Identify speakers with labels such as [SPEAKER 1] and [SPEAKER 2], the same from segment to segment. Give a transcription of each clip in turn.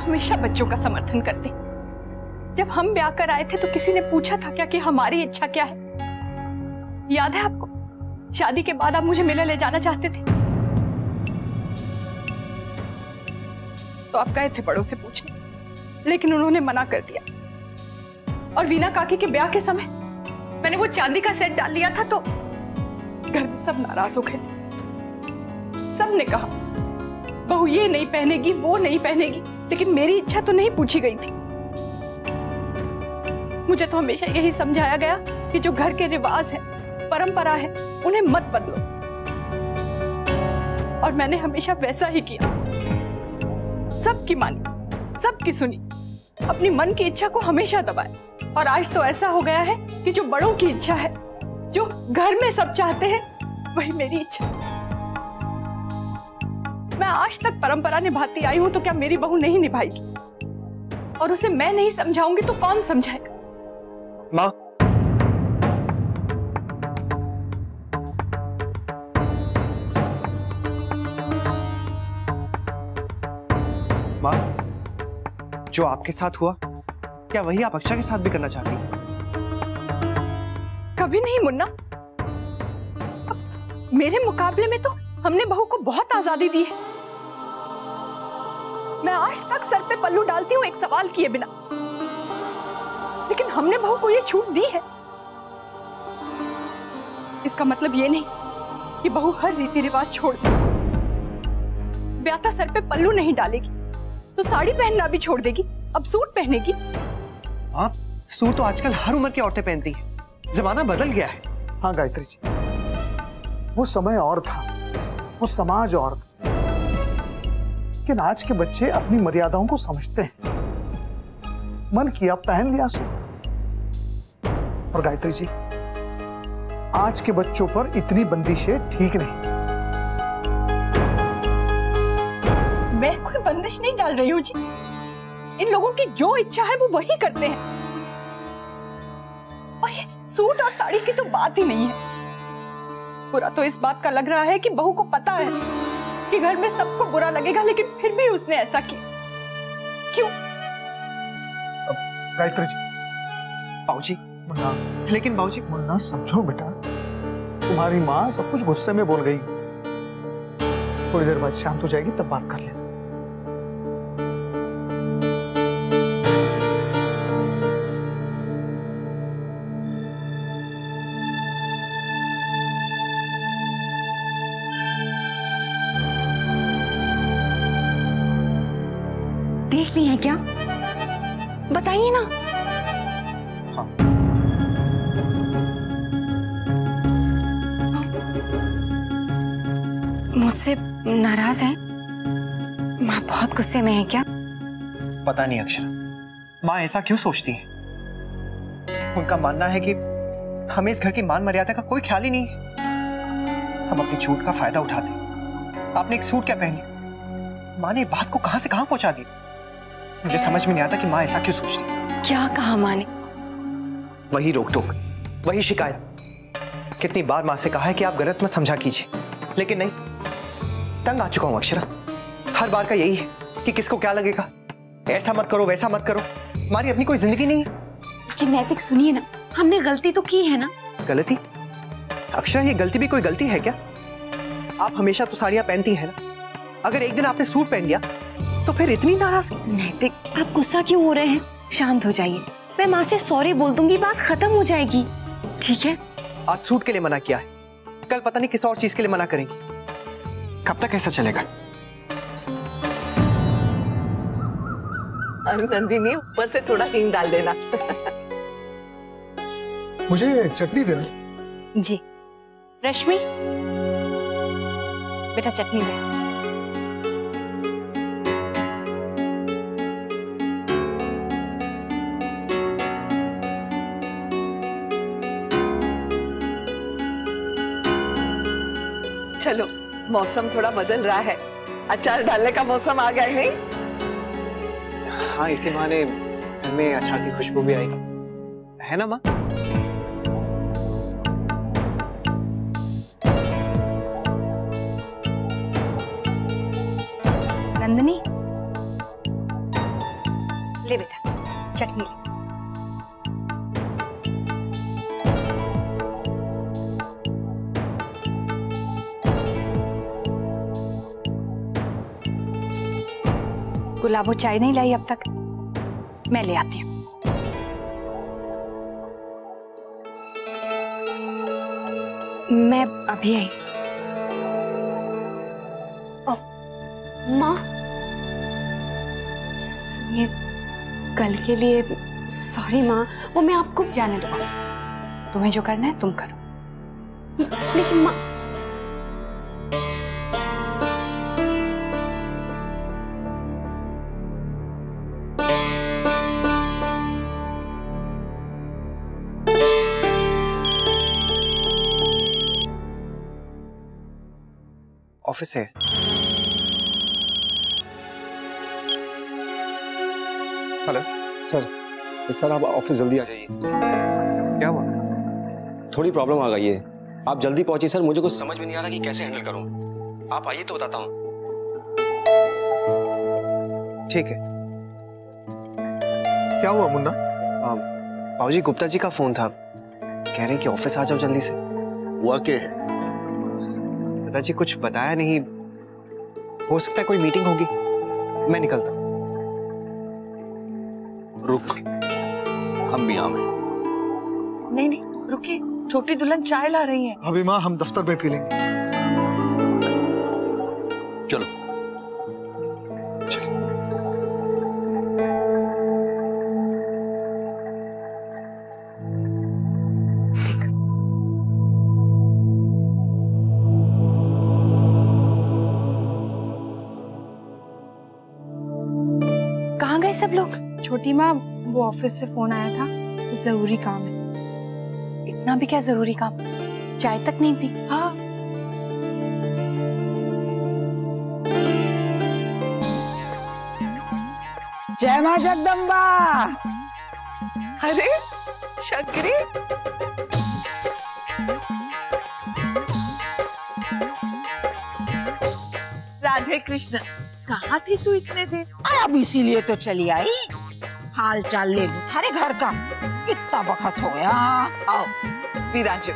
[SPEAKER 1] हमेशा बच्चों का समर्थन करते। जब हम ब्याह कर आए थे तो किसी ने पूछा था क्या कि हमारी इच्छा क्या है? याद है आपको? शादी के बाद आप मुझे मेले ले जाना चाहते थे, तो आप गए थे बड़ों से पूछने, लेकिन उन्होंने मना कर दिया। और वीना काकी के ब्याह के समय मैंने वो चांदी का सेट डाल लिया था तो घर में सब नाराज हो गए थे। सब ने कहा बहू ये नहीं पहनेगी, वो नहीं पहनेगी, लेकिन मेरी इच्छा तो नहीं पूछी गई थी। मुझे तो हमेशा यही समझाया गया कि जो घर के रिवाज है, परंपरा है, उन्हें मत बदलो। और मैंने हमेशा वैसा ही किया, सबकी मानी, सबकी सुनी, अपनी मन की इच्छा को हमेशा दबाए। और आज तो ऐसा हो गया है कि जो बड़ों की इच्छा है, जो घर में सब चाहते हैं, वही मेरी इच्छा। मैं आज तक परंपरा निभाती आई हूं, तो क्या मेरी बहू नहीं निभाएगी? और उसे मैं नहीं समझाऊंगी तो कौन समझाएगा?
[SPEAKER 2] माँ, माँ, जो आपके साथ हुआ, क्या वही आप अक्षा के साथ भी करना चाहती हैं?
[SPEAKER 1] कभी नहीं मुन्ना। मेरे मुकाबले में तो हमने बहू को बहुत आजादी दी है। मैं आज तक सर पे पल्लू डालती हूँ एक सवाल किए बिना, लेकिन हमने बहू को ये छूट दी है। इसका मतलब ये नहीं कि बहू हर रीति रिवाज छोड़ दे। ब्याता सर पे पल्लू नहीं डालेगी तो साड़ी पहनना भी छोड़ देगी, अब सूट पहनेगी।
[SPEAKER 2] आप सूट तो आजकल हर उम्र की औरतें पहनती हैं, जमाना बदल गया है।
[SPEAKER 3] हाँ गायत्री जी, वो समय और था, वो समाज और था, लेकिन आज के बच्चे अपनी मर्यादाओं को समझते हैं। मन किया पहन लिया सूट। और गायत्री जी, आज के बच्चों पर इतनी बंदिशें ठीक नहीं।
[SPEAKER 1] मैं कोई बंदिश नहीं डाल रही हूँ जी। इन लोगों की जो इच्छा है वो वही करते हैं। और ये सूट और साड़ी की तो बात ही नहीं है। बुरा तो इस बात का लग रहा है कि बहू को पता है कि घर में सबको बुरा लगेगा, लेकिन फिर भी उसने ऐसा किया। क्यों?
[SPEAKER 3] गायत्री जी,
[SPEAKER 2] बाबूजी,
[SPEAKER 3] मुन्ना,
[SPEAKER 2] लेकिन बाबूजी।
[SPEAKER 3] मुन्ना समझो बेटा, तुम्हारी माँ सब कुछ गुस्से में बोल गई। थोड़ी देर बाद शांत हो जाएगी, तब बात कर लेना।
[SPEAKER 4] देख ली है क्या? बताइए ना।
[SPEAKER 2] हाँ।
[SPEAKER 4] मुझसे नाराज है? माँ बहुत गुस्से में है क्या?
[SPEAKER 2] पता नहीं अक्षरा, माँ ऐसा क्यों सोचती है? उनका मानना है कि हमें इस घर की मान मर्यादा का कोई ख्याल ही नहीं है। हम अपनी छूट का फायदा उठाते। आपने एक सूट क्या पहन लिया? माँ ने बात को कहां से कहां पहुंचा दी। मुझे समझ में नहीं आता कि माँ ऐसा क्यों सोचती।
[SPEAKER 4] क्या कहा माँ ने?
[SPEAKER 2] वही रोक टोक, वही शिकायत। कितनी बार माँ से कहा है कि आप गलत मत समझा कीजिए, लेकिन नहीं। तंग आ चुका हूं अक्षरा। हर बार का यही है कि किसको क्या लगेगा, ऐसा मत करो, वैसा मत करो। हमारी अपनी कोई जिंदगी नहीं है।
[SPEAKER 4] लेकिन नैतिक सुनिए ना, हमने गलती तो की है ना।
[SPEAKER 2] गलती? अक्षरा, ये गलती भी कोई गलती है क्या? आप हमेशा तो साड़ियां पहनती हैं ना। अगर एक दिन आपने सूट पहन लिया तो फिर इतनी नाराज?
[SPEAKER 4] नैतिक, आप गुस्सा क्यों हो रहे हैं? शांत हो जाइए। मैं माँ से सॉरी बोल दूंगी, बात खत्म हो जाएगी, ठीक है?
[SPEAKER 2] आज सूट के लिए मना किया है, कल पता नहीं किस और चीज के लिए मना करेंगी। कब तक ऐसा चलेगा?
[SPEAKER 5] नंदिनी, ऊपर से थोड़ा हींग डाल देना।
[SPEAKER 3] मुझे चटनी देना।
[SPEAKER 1] जी। रश्मि, बेटा चटनी दे।
[SPEAKER 5] चलो, मौसम थोड़ा बदल रहा है, अचार डालने का मौसम आ गया है नहीं?
[SPEAKER 2] हाँ, इसी बहाने हमें अचार की खुशबू भी आएगी, है ना माँ?
[SPEAKER 1] नंदिनी, ले बेटा चटनी ले। गुलाबो चाय नहीं लाई अब तक, मैं ले आती हूँ।
[SPEAKER 4] मैं अभी आई। माँ सुनिए, कल के लिए सॉरी माँ, वो मैं आपको
[SPEAKER 1] जाने दो, तुम्हें जो करना है तुम करो।
[SPEAKER 4] लेकिन माँ
[SPEAKER 2] ऑफिस है। हेलो
[SPEAKER 6] सर आप ऑफिस जल्दी आ जाइए।
[SPEAKER 2] क्या हुआ?
[SPEAKER 6] थोड़ी प्रॉब्लम आ गई है, आप जल्दी पहुंचिए सर। मुझे कुछ समझ में नहीं आ रहा कि कैसे हैंडल करूं। आप आइए तो बताता हूं।
[SPEAKER 2] ठीक है।
[SPEAKER 3] क्या हुआ मुन्ना?
[SPEAKER 2] बाबूजी गुप्ता जी का फोन था, कह रहे कि ऑफिस आ जाओ जल्दी से।
[SPEAKER 7] हुआ क्या है?
[SPEAKER 2] दादाजी कुछ बताया नहीं, हो सकता है कोई मीटिंग होगी, मैं निकलता हूँ।
[SPEAKER 7] रुक, हम भी आवे।
[SPEAKER 5] नहीं नहीं रुकिए, छोटी दुल्हन चाय ला रही है।
[SPEAKER 3] अभी माँ हम दफ्तर में पी लेंगे।
[SPEAKER 7] चलो
[SPEAKER 1] कहाँ गए सब लोग?
[SPEAKER 8] छोटी माँ, वो ऑफिस से फोन आया था, कुछ जरूरी काम है।
[SPEAKER 1] इतना भी क्या जरूरी काम? चाय तक नहीं पी?
[SPEAKER 5] हाँ
[SPEAKER 9] जय मां जगदम्बा।
[SPEAKER 5] अरे शंकरी, राधे कृष्ण, कहाँ थी तू इतने देर?
[SPEAKER 9] अब इसीलिए तो चली आई, हाल चाल ले लूं थारे घर का। कितना वक्त हो गया।
[SPEAKER 5] आओ विराजो।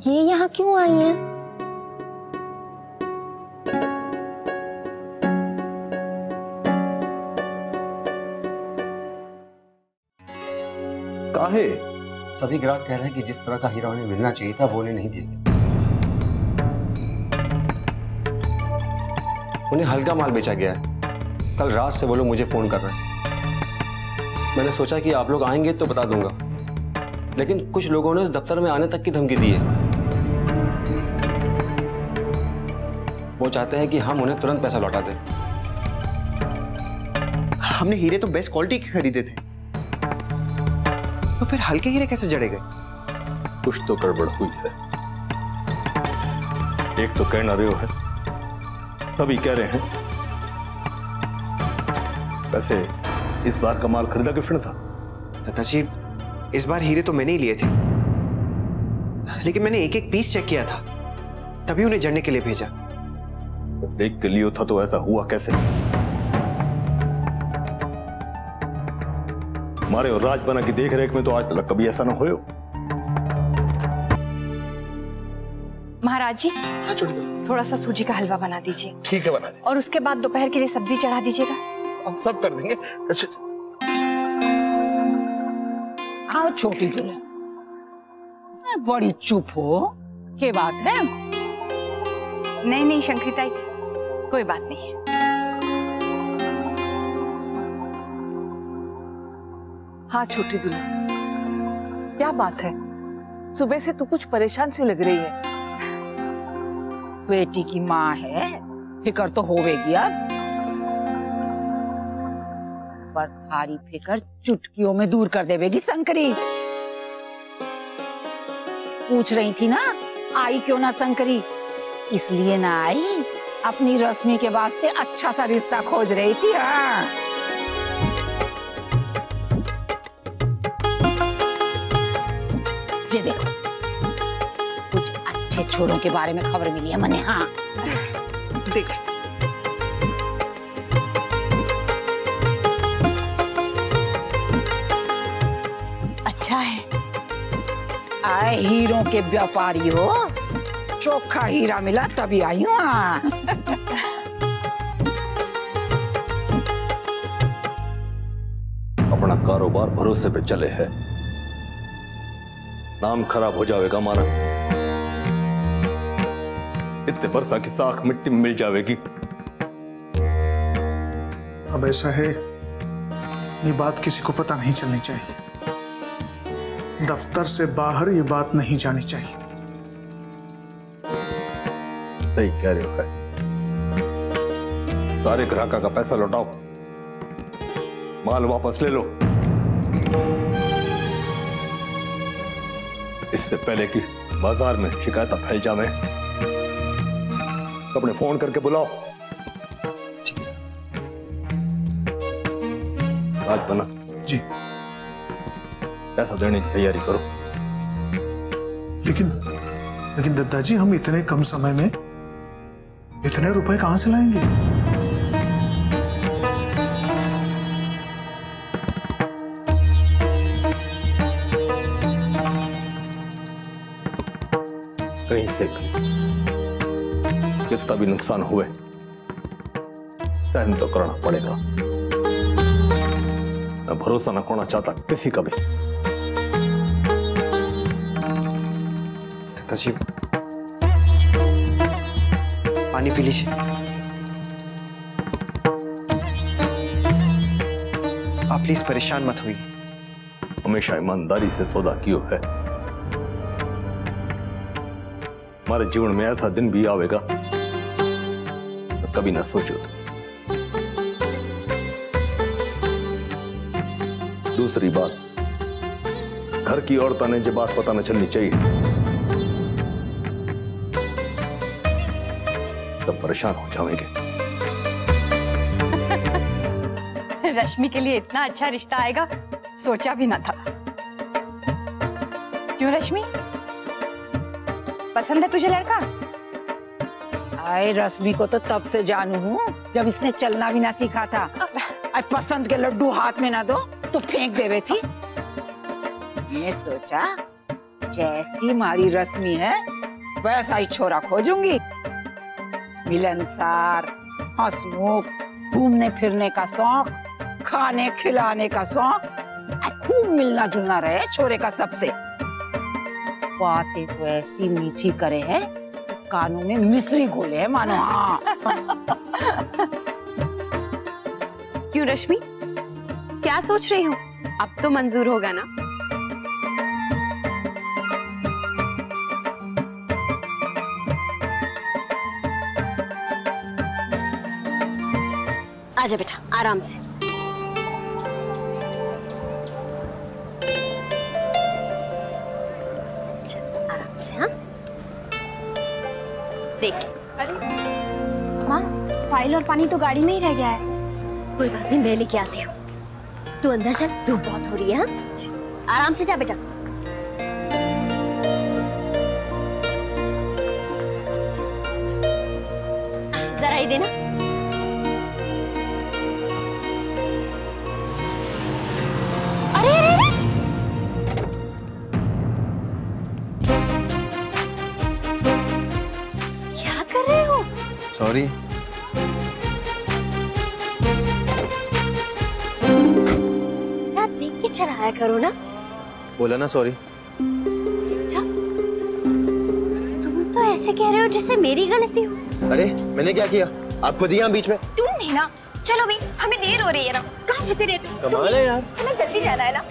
[SPEAKER 4] ये यहाँ क्यों आई है?
[SPEAKER 7] काहे?
[SPEAKER 6] सभी ग्राहक कह रहे हैं कि जिस तरह का हीरा उन्हें मिलना चाहिए था वो उन्हें नहीं दिया गया। उन्हें हल्का माल बेचा गया है। कल रात से वो लोग मुझे फोन कर रहे हैं। मैंने सोचा कि आप लोग आएंगे तो बता दूंगा, लेकिन कुछ लोगों ने दफ्तर में आने तक की धमकी दी है। वो चाहते हैं कि हम उन्हें तुरंत पैसा लौटा दें।
[SPEAKER 2] हमने हीरे तो बेस्ट क्वालिटी के खरीदे थे, तो फिर हल्के हीरे कैसे जड़े गए?
[SPEAKER 7] कुछ तो गड़बड़ हुई है। एक तो कहना रहे हो है, सभी कह रहे हैं। वैसे इस बार का माल खरीदा किसने था?
[SPEAKER 2] दादाजी इस बार हीरे तो मैंने ही लिए थे, लेकिन मैंने एक एक पीस चेक किया था, तभी उन्हें जड़ने के लिए भेजा।
[SPEAKER 7] देख के लियो था तो ऐसा हुआ कैसे? हमारे और राजबना की देख रेख में तो आज तक कभी ऐसा ना हो।
[SPEAKER 1] महाराज जी, थोड़ा सा सूजी का हलवा बना दीजिए।
[SPEAKER 3] ठीक है, बना दे।
[SPEAKER 1] और उसके बाद दोपहर के लिए सब्जी चढ़ा दीजिएगा।
[SPEAKER 3] हम सब कर देंगे। अच्छा
[SPEAKER 9] आओ छोटी दुल्हन, बड़ी चुप हो, क्या बात है?
[SPEAKER 1] नहीं नहीं शंकरी ताई, कोई बात नहीं है।
[SPEAKER 5] हाँ छोटी दुल्हन, क्या बात है? सुबह से तू कुछ परेशान सी लग रही है।
[SPEAKER 9] बेटी की माँ है, फिकर तो होवेगी अब, पर थारी फिकर चुटकियों में दूर कर देवेगी शंकरी। पूछ रही थी ना आई क्यों ना शंकरी, इसलिए ना आई, अपनी रश्मि के वास्ते अच्छा सा रिश्ता खोज रही थी। हाँ नीचे देखो, कुछ अच्छे छोरों के बारे में खबर मिली है मने। हाँ
[SPEAKER 5] देख,
[SPEAKER 9] अच्छा है। आए हीरों के व्यापारी हो, चोखा हीरा मिला तभी आई हूँ।
[SPEAKER 7] अपना कारोबार भरोसे पे चले है, नाम खराब हो जाएगा हमारा। इतने बरसा की साख मिट्टी में मिल जाएगी।
[SPEAKER 3] अब ऐसा है, ये बात किसी को पता नहीं चलनी चाहिए। दफ्तर से बाहर ये बात नहीं जानी चाहिए।
[SPEAKER 7] सही कह रहे हो है। सारे ग्राहकों का पैसा लौटाओ, माल वापस ले लो। इससे पहले कि बाजार में शिकायत फैल जाए, अपने फोन करके बुलाओ। राज बना
[SPEAKER 3] जी,
[SPEAKER 7] पैसा देने की तैयारी करो।
[SPEAKER 3] लेकिन दादाजी, हम इतने कम समय में इतने रुपए कहां से लाएंगे?
[SPEAKER 7] कहीं से जितना भी नुकसान हुए सहन तो करना पड़ेगा। मैं भरोसा न खोना चाहता किसी का भी।
[SPEAKER 2] दादाजी, पानी पी लीजिए। आप प्लीज परेशान मत होइए।
[SPEAKER 7] हमेशा ईमानदारी से सौदा कियो है। हमारे जीवन में ऐसा दिन भी आवेगा तो कभी ना सोचो। दूसरी बात, घर की औरतों ने जो बात पता न चलनी चाहिए, तब परेशान हो जाएंगे।
[SPEAKER 1] रश्मि के लिए इतना अच्छा रिश्ता आएगा सोचा भी ना था। क्यों रश्मि, पसंद है तुझे लड़का?
[SPEAKER 9] आए रश्मि को तो तब से जानू हूँ जब इसने चलना भी ना सीखा था। अब पसंद के लड्डू हाथ में ना दो तो फेंक देवे थी। मैं सोचा जैसी मारी रश्मि है वैसा ही छोरा खोजूंगी। मिलनसार, हंसमुख, घूमने फिरने का शौक, खाने खिलाने का शौक, खूब मिलना जुलना रहे छोरे का सबसे। बातें तो ऐसी मीठी करे है, कानों में मिश्री घोले है मानो। हाँ
[SPEAKER 4] क्यों रश्मि, क्या सोच रही हो? अब तो मंजूर होगा ना? आजा बेटा, आराम से। आराम से। हाँ देख।
[SPEAKER 8] अरे माँ, फाइल और पानी तो गाड़ी में ही रह गया है।
[SPEAKER 4] कोई बात नहीं, मैं लेके आती हूँ। तू अंदर चल, धूप बहुत हो रही है। हाँ आराम से जा बेटा। जरा ही देना। अरे अरे अरे, क्या कर रहे हो?
[SPEAKER 2] सॉरी।
[SPEAKER 4] देख के चलाया करो ना।
[SPEAKER 2] बोला ना सॉरी।
[SPEAKER 4] तुम तो ऐसे कह रहे हो जैसे मेरी गलती हो।
[SPEAKER 2] अरे मैंने क्या किया? आप खुद ही यहाँ बीच में।
[SPEAKER 4] तुम नहीं ना। चलो भाई, हमें देर हो रही है ना। कहाँ फंसे रहते हो?
[SPEAKER 2] कमाल है यार।
[SPEAKER 4] हमें जल्दी जाना है ना।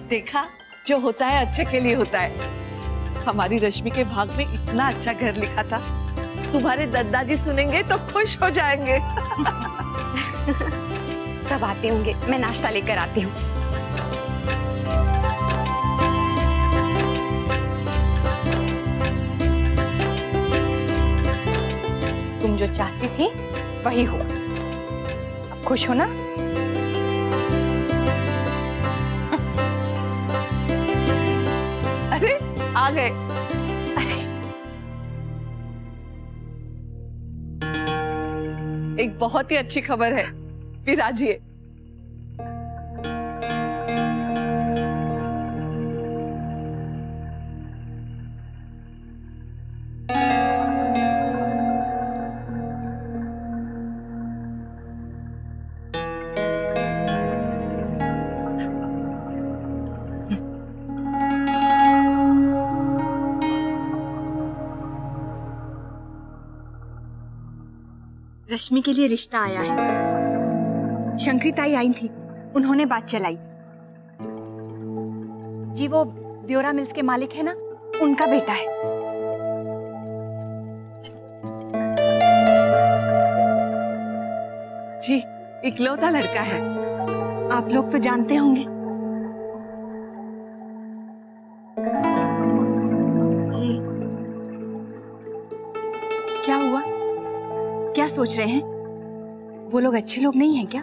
[SPEAKER 5] देखा, जो होता है अच्छे के लिए होता है। हमारी रश्मि के भाग में इतना अच्छा घर लिखा था, तुम्हारे दादाजी सुनेंगे तो खुश हो जाएंगे।
[SPEAKER 4] सब आते होंगे, मैं नाश्ता लेकर आती हूँ।
[SPEAKER 1] तुम जो चाहती थी वही हुआ। खुश हो ना?
[SPEAKER 5] अरे आ गए।
[SPEAKER 1] अरे
[SPEAKER 5] एक बहुत ही अच्छी खबर है, विराजिए।
[SPEAKER 1] रश्मि के लिए रिश्ता आया है। शंकरी ताई आई थी, उन्होंने बात चलाई। जी वो दियोरा मिल्स के मालिक है ना, उनका बेटा है।
[SPEAKER 5] जी इकलौता लड़का है।
[SPEAKER 1] आप लोग तो जानते होंगे। जी क्या हुआ? क्या सोच रहे हैं? वो लोग अच्छे लोग नहीं हैं क्या?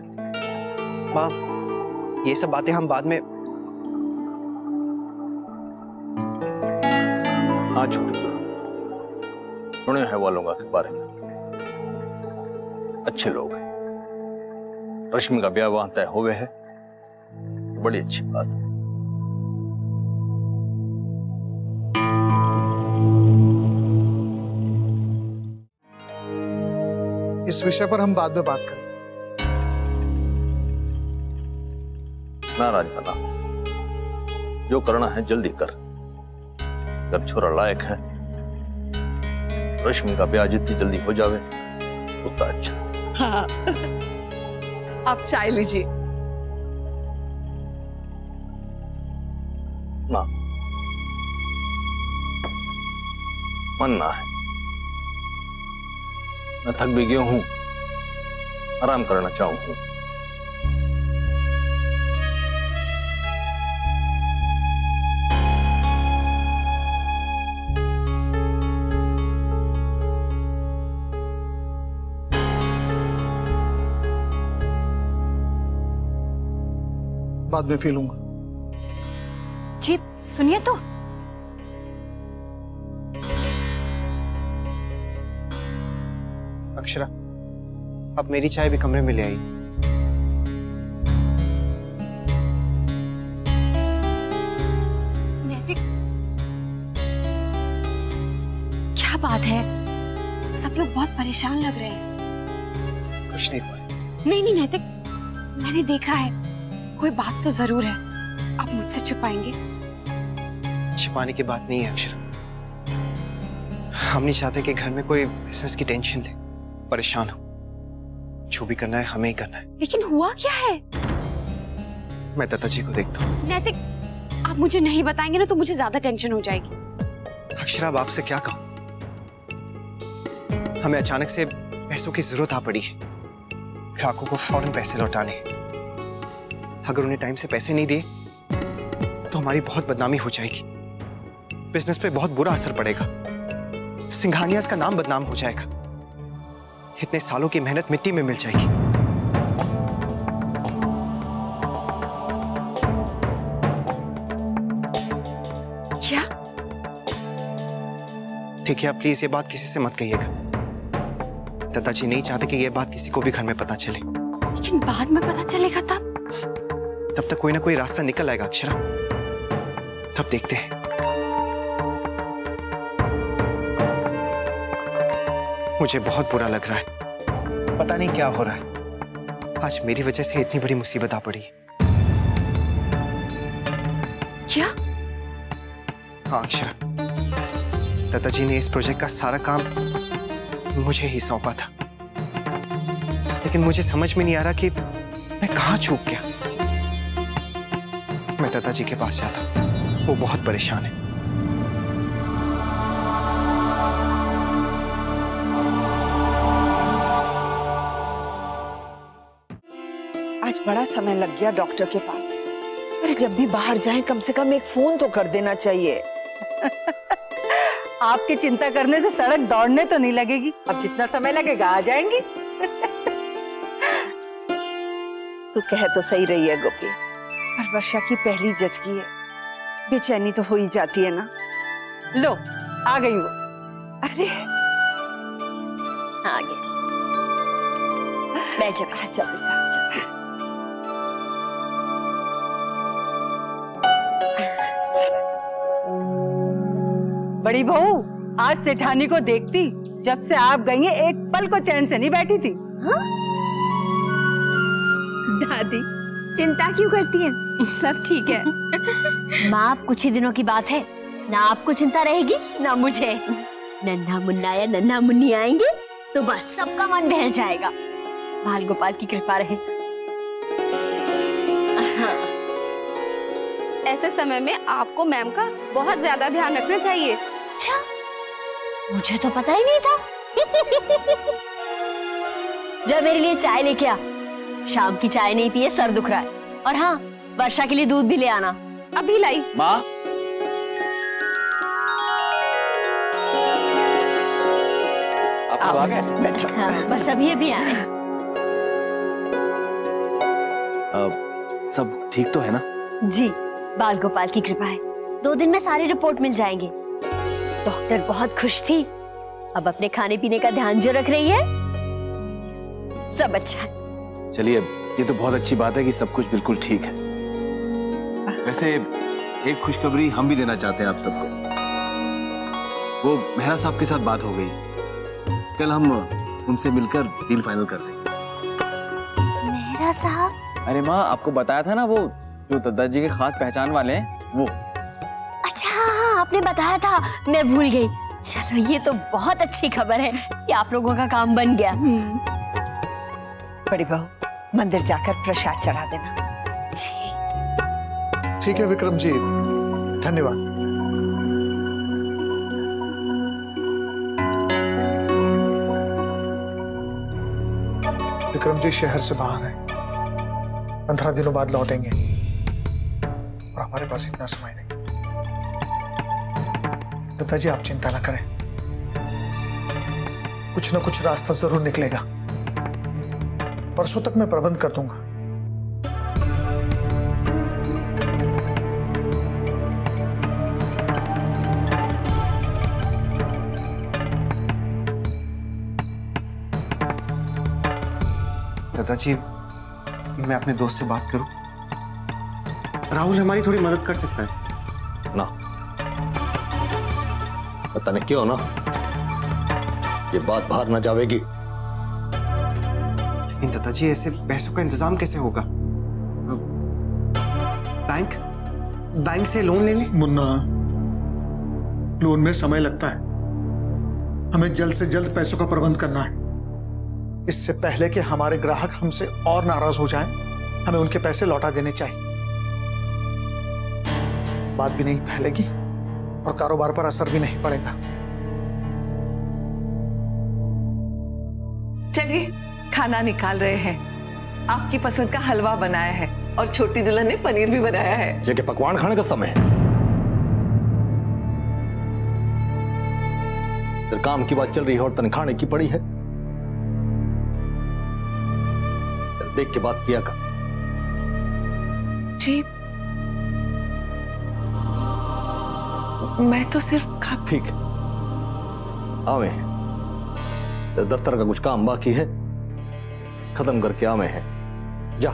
[SPEAKER 2] माँ, ये सब बातें हम बाद में।
[SPEAKER 7] हाँ छोटे सुने हैं वालों के बारे में, अच्छे लोग हैं। रश्मि का ब्याह वहां तय हो गए है, बड़ी अच्छी बात।
[SPEAKER 3] इस विषय पर हम बाद में बात करें।
[SPEAKER 7] ना राजमाना, जो करना है जल्दी कर। अगर छोरा लायक है, रश्मि का ब्याह जितनी जल्दी हो जावे उतना अच्छा।
[SPEAKER 5] हाँ आप चाय लीजिए।
[SPEAKER 7] ना मन ना है, मैं थक भी गया हूं, आराम करना चाहूं हूं।
[SPEAKER 3] बाद में पी लूंगा।
[SPEAKER 1] जी सुनिए तो।
[SPEAKER 2] अक्षरा, अब मेरी चाय भी कमरे में ले आई।
[SPEAKER 4] नैतिक, क्या बात है? सब लोग बहुत परेशान लग रहे हैं।
[SPEAKER 2] कुछ नहीं हुआ।
[SPEAKER 4] नहीं नहीं नैतिक, मैंने देखा है, कोई बात तो जरूर है। आप मुझसे छुपाएंगे?
[SPEAKER 2] छिपाने की बात नहीं है अक्षरा। हम नहीं चाहते कि घर में कोई बिजनेस की टेंशन ले, परेशान हो। जो भी करना है हमें ही करना है।
[SPEAKER 4] लेकिन हुआ क्या है?
[SPEAKER 2] मैं दत्ता जी को देखता हूँ।
[SPEAKER 4] नैतिक, आप मुझे नहीं बताएंगे ना तो मुझे ज्यादा टेंशन हो जाएगी।
[SPEAKER 2] अक्षरा, अब आपसे क्या कहूँ? हमें अचानक से पैसों की जरूरत आ पड़ी है, ग्राहकों को फौरन पैसे लौटाने। अगर उन्हें टाइम से पैसे नहीं दिए तो हमारी बहुत बदनामी हो जाएगी, बिजनेस पे बहुत बुरा असर पड़ेगा, सिंघानियाज का नाम बदनाम हो जाएगा, इतने सालों की मेहनत मिट्टी में मिल जाएगी।
[SPEAKER 4] क्या?
[SPEAKER 2] ठीक है, आप प्लीज ये बात किसी से मत कहिएगा। दत्ता जी नहीं चाहते कि ये बात किसी को भी घर में पता चले।
[SPEAKER 4] लेकिन बाद में पता चलेगा तब?
[SPEAKER 2] तब तक कोई ना कोई रास्ता निकल आएगा अक्षरा, तब देखते हैं। मुझे बहुत बुरा लग रहा है, पता नहीं क्या हो रहा है। आज मेरी वजह से इतनी बड़ी मुसीबत आ पड़ी।
[SPEAKER 4] क्या?
[SPEAKER 2] हाँ अक्षरा, दत्ता जी ने इस प्रोजेक्ट का सारा काम मुझे ही सौंपा था, लेकिन मुझे समझ में नहीं आ रहा कि मैं कहाँ चूक गया। मैं दत्ता जी के पास जाता, वो बहुत परेशान है।
[SPEAKER 10] आज बड़ा समय लग गया डॉक्टर के पास। अरे जब भी बाहर जाएं कम से कम एक फोन तो कर देना चाहिए।
[SPEAKER 11] आपकी चिंता करने से सड़क दौड़ने तो नहीं लगेगी। अब जितना समय लगेगा आ जाएंगी।
[SPEAKER 10] तू कह तो सही रही है गोपी, पर वर्षा की पहली जचगी है, बेचैनी तो हो ही जाती है ना।
[SPEAKER 1] लो आ गई वो।
[SPEAKER 10] अरे
[SPEAKER 4] आ गया, बैठ जा बेटा।
[SPEAKER 10] अच्छा बेटा अच्छा।
[SPEAKER 1] बड़ी बहू, आज सेठानी को देखती जब से आप गई हैं एक पल को चैन से नहीं बैठी थी।
[SPEAKER 4] हाँ? दादी चिंता क्यों करती हैं? सब ठीक है। माँ, आप कुछ ही दिनों की बात है, ना आपको चिंता रहेगी ना मुझे। नन्हा मुन्ना या नन्हा मुन्नी आएंगे तो बस सबका मन बहल जाएगा। बाल गोपाल की कृपा रहे।
[SPEAKER 8] ऐसे समय में आपको मैम का बहुत ज्यादा ध्यान रखना चाहिए।
[SPEAKER 4] अच्छा, मुझे तो पता ही नहीं था। जब मेरे लिए चाय लेके आ, शाम की चाय नहीं पिए सर दुख रहा है। और हाँ, वर्षा के लिए दूध भी ले आना।
[SPEAKER 8] अभी लाई।
[SPEAKER 11] माँ, आप लोग आ गए?
[SPEAKER 10] बैठो।
[SPEAKER 4] हाँ, बस अभी आए।
[SPEAKER 11] सब ठीक तो है ना?
[SPEAKER 4] जी, बाल गोपाल की कृपा है। 2 दिन में सारी रिपोर्ट मिल जाएंगे। डॉक्टर बहुत खुश थी। अब अपने खाने पीने का ध्यान जो रख रही है, सब अच्छा है।
[SPEAKER 11] चलिए, ये तो बहुत अच्छी बात है कि सब कुछ बिल्कुल ठीक है। वैसे एक खुशखबरी हम भी देना चाहते हैं आप सबको। वो मेहरा साहब के साथ बात हो गई, कल हम उनसे मिलकर डील फाइनल कर देंगे।
[SPEAKER 4] मेहरा साहब?
[SPEAKER 12] अरे माँ, आपको बताया था ना, वो जो दादाजी के खास पहचान वाले हैं वो।
[SPEAKER 4] अच्छा हाँ, आपने बताया था, मैं भूल गई। चलो, ये तो बहुत अच्छी खबर है कि आप लोगों का काम बन गया।
[SPEAKER 10] बड़ी बहू, मंदिर जाकर प्रसाद चढ़ा देना।
[SPEAKER 3] ठीक है विक्रम जी, धन्यवाद। विक्रम जी शहर से बाहर हैं, 15 दिनों बाद लौटेंगे और हमारे पास इतना समय नहीं। दादाजी आप चिंता ना करें, कुछ ना कुछ रास्ता जरूर निकलेगा। परसों तक मैं प्रबंध कर दूंगा।
[SPEAKER 2] दादाजी, मैं अपने दोस्त से बात करूं? राहुल हमारी थोड़ी मदद कर सकता है
[SPEAKER 7] ना। पता नहीं क्यों ना ये बात बाहर ना जाएगी।
[SPEAKER 2] लेकिन दादाजी, ऐसे पैसों का इंतजाम कैसे होगा? बैंक से लोन ले लें?
[SPEAKER 3] मुन्ना, लोन में समय लगता है। हमें जल्द से जल्द पैसों का प्रबंध करना है। इससे पहले कि हमारे ग्राहक हमसे और नाराज हो जाएं, हमें उनके पैसे लौटा देने चाहिए। बात भी नहीं फैलेगी और कारोबार पर असर भी नहीं पड़ेगा।
[SPEAKER 5] चलिए, खाना निकाल रहे हैं। आपकी पसंद का हलवा बनाया है और छोटी दुल्हन ने पनीर भी बनाया है।
[SPEAKER 7] ये पकवान खाने का समय है। फिर काम की बात चल रही है और तन खाने की पड़ी है। देख के बात किया कर।
[SPEAKER 5] जी, मैं तो सिर्फ
[SPEAKER 7] ठीक, आवे हैं। दफ्तर का कुछ काम बाकी है, खत्म करके आवे हैं। जा।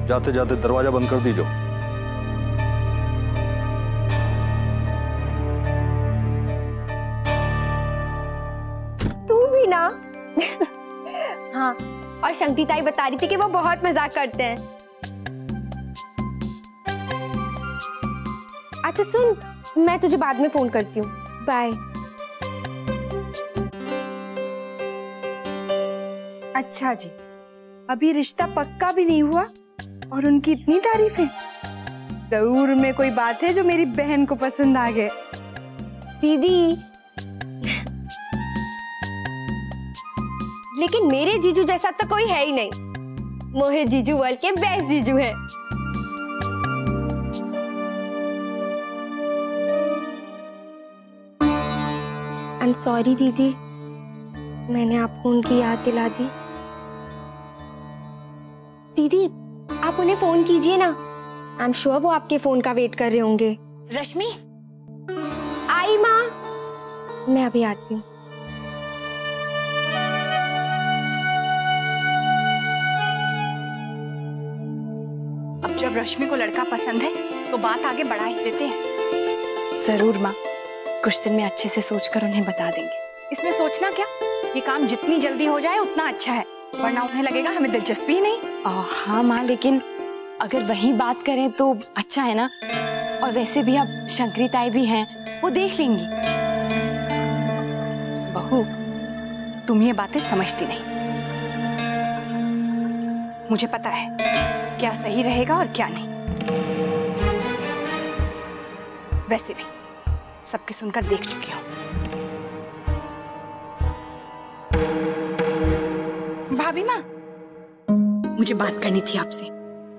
[SPEAKER 7] जाते जाते दरवाजा बंद कर दीजो।
[SPEAKER 8] तू भी ना। हाँ, और शंक्ति ताई बता रही थी कि वो बहुत मजाक करते हैं। अच्छा सुन, मैं तुझे बाद में फोन करती हूँ। बाय।
[SPEAKER 13] अच्छा जी, अभी रिश्ता पक्का भी नहीं हुआ और उनकी इतनी तारीफें। जरूर में कोई बात है जो मेरी बहन को पसंद आ गए।
[SPEAKER 8] दीदी, लेकिन मेरे जीजू जैसा तो कोई है ही नहीं। मोहित जीजू वर्ल्ड के बेस्ट जीजू हैं। आई एम सॉरी दीदी, मैंने आपको उनकी याद दिला दी। दीदी आप उन्हें फोन कीजिए ना, आई एम श्योर वो आपके फोन का वेट कर रहे होंगे।
[SPEAKER 4] रश्मि,
[SPEAKER 8] आई माँ, मैं अभी आती हूँ।
[SPEAKER 1] अब जब रश्मि को लड़का पसंद है तो बात आगे बढ़ा ही देते हैं।
[SPEAKER 13] जरूर माँ, कुछ दिन में अच्छे से सोचकर उन्हें बता देंगे।
[SPEAKER 1] इसमें सोचना क्या, ये काम जितनी जल्दी हो जाए उतना अच्छा है, वरना उन्हें लगेगा हमें दिलचस्पी ही नहीं।
[SPEAKER 13] हाँ माँ, लेकिन अगर वही बात करें तो अच्छा है ना। और वैसे भी अब शंकरी ताई भी हैं, वो देख लेंगी।
[SPEAKER 1] बहू, तुम ये बातें समझती नहीं। मुझे पता है क्या सही रहेगा और क्या नहीं। वैसे भी सबकी सुनकर देख चुकी हूं। भाभी माँ, मुझे बात करनी थी आपसे।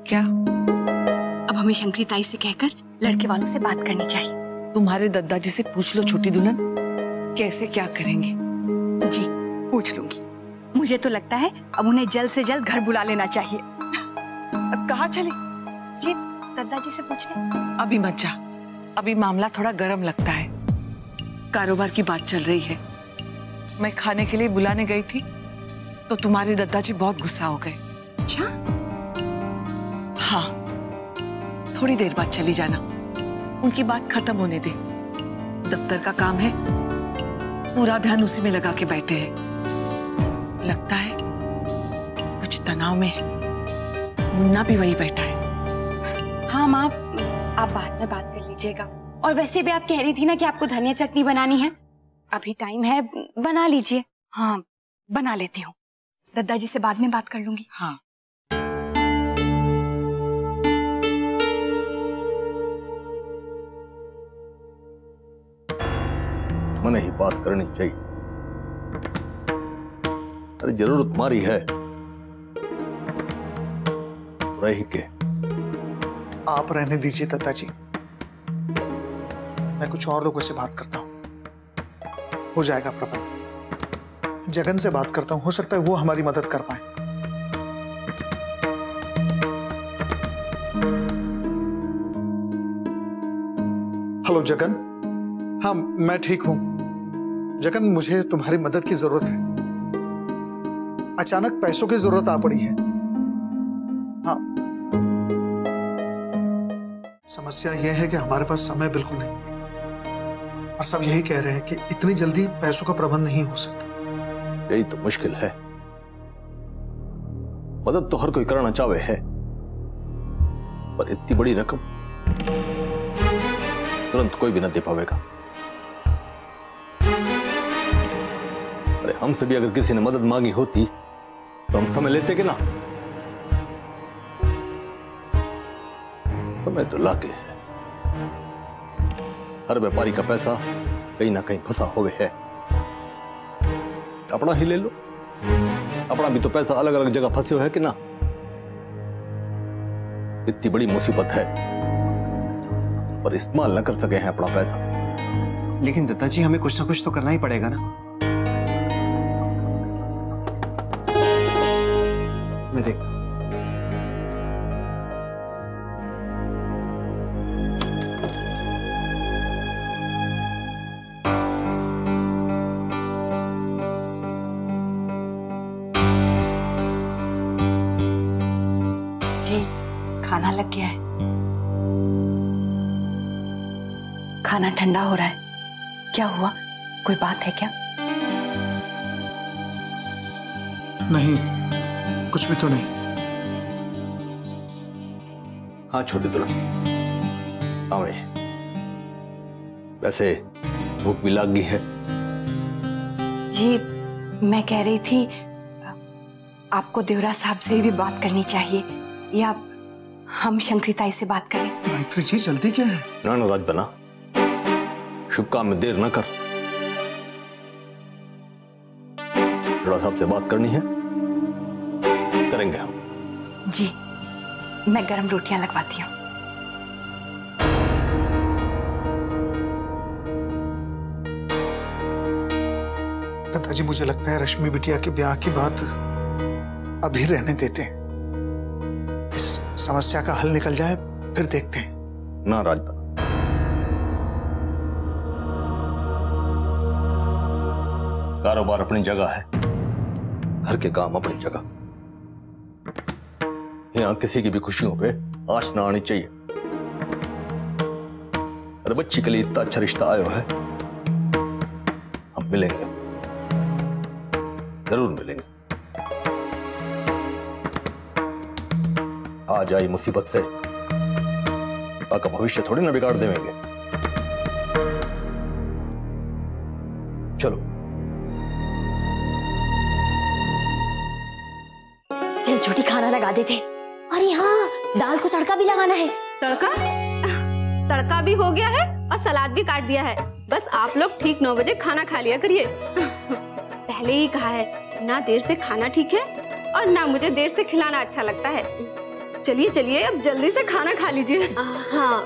[SPEAKER 5] क्या?
[SPEAKER 1] अब हमें शंकरी ताई से कहकर लड़के वालों से बात करनी चाहिए।
[SPEAKER 5] तुम्हारे दादाजी से पूछ लो छोटी दुल्हन, कैसे क्या करेंगे।
[SPEAKER 1] जी पूछ लूंगी। मुझे तो लगता है अब उन्हें जल्द से जल्द घर बुला लेना चाहिए।
[SPEAKER 5] अब कहाँ चले?
[SPEAKER 1] जी दादाजी से पूछने।
[SPEAKER 5] अभी मत जा, अभी मामला थोड़ा गर्म लगता है, कारोबार की बात चल रही है। मैं खाने के लिए बुलाने गई थी तो तुम्हारे दादाजी बहुत गुस्सा हो गए।
[SPEAKER 1] अच्छा?
[SPEAKER 5] हाँ, थोड़ी देर बाद चली जाना, उनकी बात खत्म होने दे। दफ्तर का काम है, पूरा ध्यान उसी में लगा के बैठे हैं। लगता है कुछ तनाव में है। मुन्ना भी वही बैठा है।
[SPEAKER 13] हाँ माँ, आप बाद में बात कर लीजिएगा। और वैसे भी आप कह रही थी ना कि आपको धनिया चटनी बनानी है, अभी टाइम है, बना लीजिए।
[SPEAKER 1] हाँ बना लेती हूँ, दादाजी से बाद में बात कर लूंगी।
[SPEAKER 5] हाँ।
[SPEAKER 7] मैंने ही बात करनी चाहिए। अरे जरूरत मारी है, रही के।
[SPEAKER 3] आप रहने दीजिए दादाजी, मैं कुछ और लोगों से बात करता हूँ, हो जाएगा प्रबंध। जगन से बात करता हूँ, हो सकता है वो हमारी मदद कर पाए। हेलो जगन। हाँ मैं ठीक हूं जगन, मुझे तुम्हारी मदद की जरूरत है। अचानक पैसों की जरूरत आ पड़ी है। हाँ, समस्या यह है कि हमारे पास समय बिल्कुल नहीं है और सब यही कह रहे हैं कि इतनी जल्दी पैसों का प्रबंध नहीं हो सकता।
[SPEAKER 7] यही तो मुश्किल है। मदद तो हर कोई करना चाहे है, पर इतनी बड़ी रकम तुरंत कोई भी न दे पाएगा। अरे हमसे भी अगर किसी ने मदद मांगी होती तो हम समय लेते कि ना। समय तो लाके है। हर व्यापारी का पैसा कहीं ना कहीं फंसा हो गया है। अपना ही ले लो, अपना भी तो पैसा अलग अलग जगह फंसे हुए है कि ना। इतनी बड़ी मुसीबत है पर इस्तेमाल न कर सके हैं अपना पैसा।
[SPEAKER 2] लेकिन दादाजी हमें कुछ ना कुछ तो करना ही पड़ेगा ना। मैं देखता हूं।
[SPEAKER 1] जी खाना लग गया है। खाना ठंडा हो रहा है। क्या हुआ, कोई बात है क्या?
[SPEAKER 3] नहीं, कुछ भी तो नहीं।
[SPEAKER 7] हाँ छोटी दुल्हन, आवे। वैसे भूख भी लग गई है।
[SPEAKER 1] जी मैं कह रही थी आपको देवरा साहब से भी बात करनी चाहिए, या हम शंकरी ताई से बात करें?
[SPEAKER 3] गायत्री जी जल्दी क्या है?
[SPEAKER 7] नाराज बना, शुभ काम में देर न कर। देवरा साहब से बात करनी है, करेंगे हम।
[SPEAKER 1] जी मैं गरम रोटियां लगवाती हूँ।
[SPEAKER 3] दादाजी मुझे लगता है रश्मि बिटिया के ब्याह की बात अभी रहने देते हैं। इस समस्या का हल निकल जाए फिर देखते हैं।
[SPEAKER 7] ना राजदा, कारोबार अपनी जगह है, घर के काम अपनी जगह। यहां किसी की भी खुशियों पे आंच ना आनी चाहिए। अरे बच्ची के लिए इतना अच्छा रिश्ता आयो है, हम मिलेंगे, जरूर मिलेंगे। आज आई मुसीबत से आपका भविष्य थोड़ी ना बिगाड़ देंगे। चलो
[SPEAKER 4] चल छोटी, खाना लगा देते। और यहाँ दाल को तड़का भी लगाना है।
[SPEAKER 8] तड़का? तड़का भी हो गया है और सलाद भी काट दिया है। बस आप लोग ठीक 9 बजे खाना खा लिया करिए। पहले ही कहा है, ना देर से खाना ठीक है और ना मुझे देर से खिलाना अच्छा लगता है। चलिए चलिए, अब जल्दी से खाना खा लीजिए।
[SPEAKER 4] हाँ।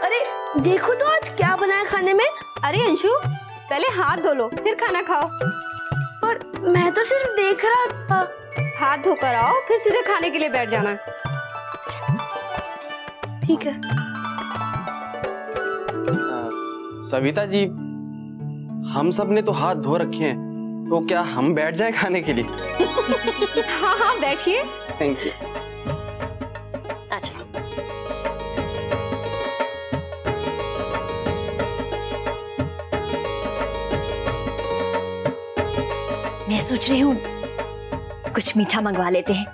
[SPEAKER 8] अरे देखो तो आज क्या बना है खाने में। अरे अंशु, पहले हाथ धो लो फिर खाना खाओ। पर मैं तो सिर्फ देख रहा था। हाथ धोकर आओ फिर सीधे खाने के लिए बैठ जाना। ठीक है।
[SPEAKER 12] सविता जी, हम सब ने तो हाथ धो रखे हैं, तो क्या हम बैठ जाए खाने के लिए?
[SPEAKER 8] हाँ हाँ बैठिए।
[SPEAKER 12] Thank you.
[SPEAKER 4] अच्छा, मैं सोच रही हूँ कुछ मीठा मंगवा लेते हैं।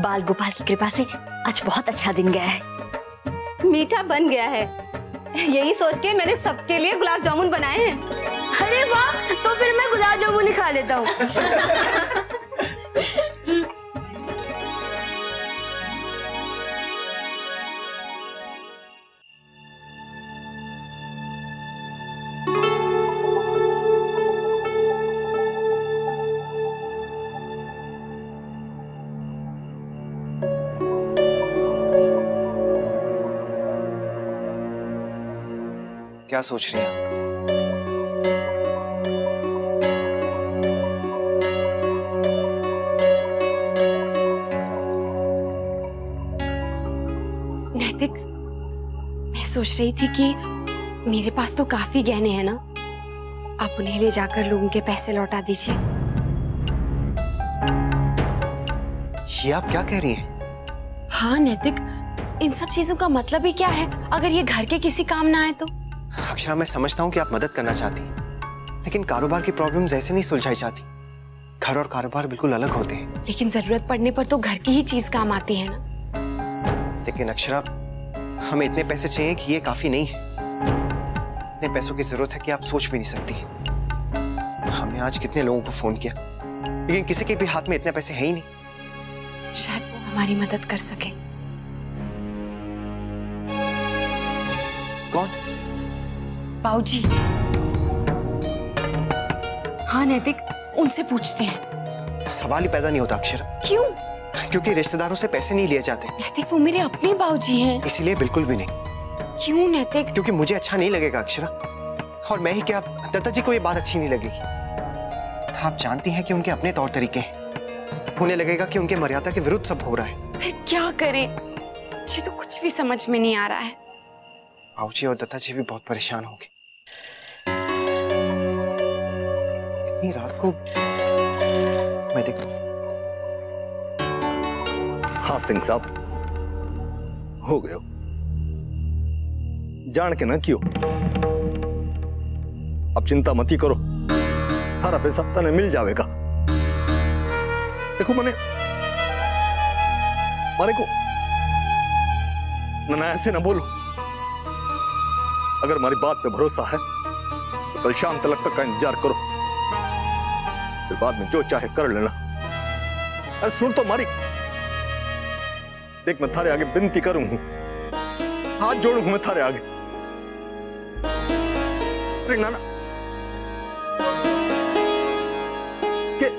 [SPEAKER 4] बाल गोपाल की कृपा से आज बहुत अच्छा दिन गया है।
[SPEAKER 8] मीठा बन गया है, यही सोच के मैंने सबके लिए गुलाब जामुन बनाए हैं। अरे वाह, तो फिर मैं गुलाब जामुन ही खा लेता हूँ।
[SPEAKER 2] क्या सोच रही हैं?
[SPEAKER 8] नैतिक, मैं सोच रही थी कि मेरे पास तो काफी गहने हैं ना, आप उन्हें ले जाकर लोगों के पैसे लौटा दीजिए।
[SPEAKER 2] ये आप क्या कह रही हैं?
[SPEAKER 8] हाँ नैतिक, इन सब चीजों का मतलब ही क्या है अगर ये घर के किसी काम ना आए तो?
[SPEAKER 2] अक्षरा, मैं समझता हूँ कि आप मदद करना चाहती हैं, लेकिन कारोबार की प्रॉब्लम्स ऐसे नहीं सुलझाई जाती। घर और कारोबार बिल्कुल अलग होते हैं।
[SPEAKER 8] लेकिन जरूरत पड़ने पर तो घर की ही चीज काम आती है ना।
[SPEAKER 2] लेकिन अक्षरा, हमें इतने पैसे चाहिए कि ये काफी नहीं है। इतने पैसों की जरूरत है कि आप सोच भी नहीं सकती। हमने आज कितने लोगों को फोन किया, लेकिन किसी के भी हाथ में इतने पैसे हैं ही नहीं।
[SPEAKER 8] शायद वो हमारी मदद कर सके।
[SPEAKER 2] कौन?
[SPEAKER 8] बाऊजी। हाँ नैतिक, उनसे पूछते हैं।
[SPEAKER 2] सवाल ही पैदा नहीं होता अक्षरा।
[SPEAKER 8] क्यों?
[SPEAKER 2] क्योंकि रिश्तेदारों से पैसे नहीं लिए जाते।
[SPEAKER 8] नैतिक, वो मेरे अपने बाऊजी हैं।
[SPEAKER 2] इसीलिए बिल्कुल भी नहीं।
[SPEAKER 8] क्यों नैतिक?
[SPEAKER 2] क्योंकि मुझे अच्छा नहीं लगेगा अक्षरा, और मैं ही क्या, दत्ता जी को ये बात अच्छी नहीं लगेगी। आप जानती हैं कि उनके अपने तौर तरीके हैं। उन्हें लगेगा कि उनके मर्यादा के विरुद्ध सब हो रहा है।
[SPEAKER 8] फिर क्या करें? मुझे तो कुछ भी समझ में नहीं आ रहा है।
[SPEAKER 2] बाबूजी और दत्ता जी भी बहुत परेशान होंगे। इतनी रात को मैं देखूं।
[SPEAKER 7] हाँ सिंह साहब, हो गए हो। जान के ना क्यों, अब चिंता मत ही करो, सारा पैसा तने मिल जाएगा। देखो मैंने मारे को ना ऐसे ना बोलो। अगर हमारी बात पे भरोसा है तो कल शाम तक का इंतजार करो, फिर बाद में जो चाहे कर लेना। अरे सुन तो मारी, देख मैं थारे आगे विनती करूं, हाथ जोड़ू मैं थारे आगे। अरे नाना के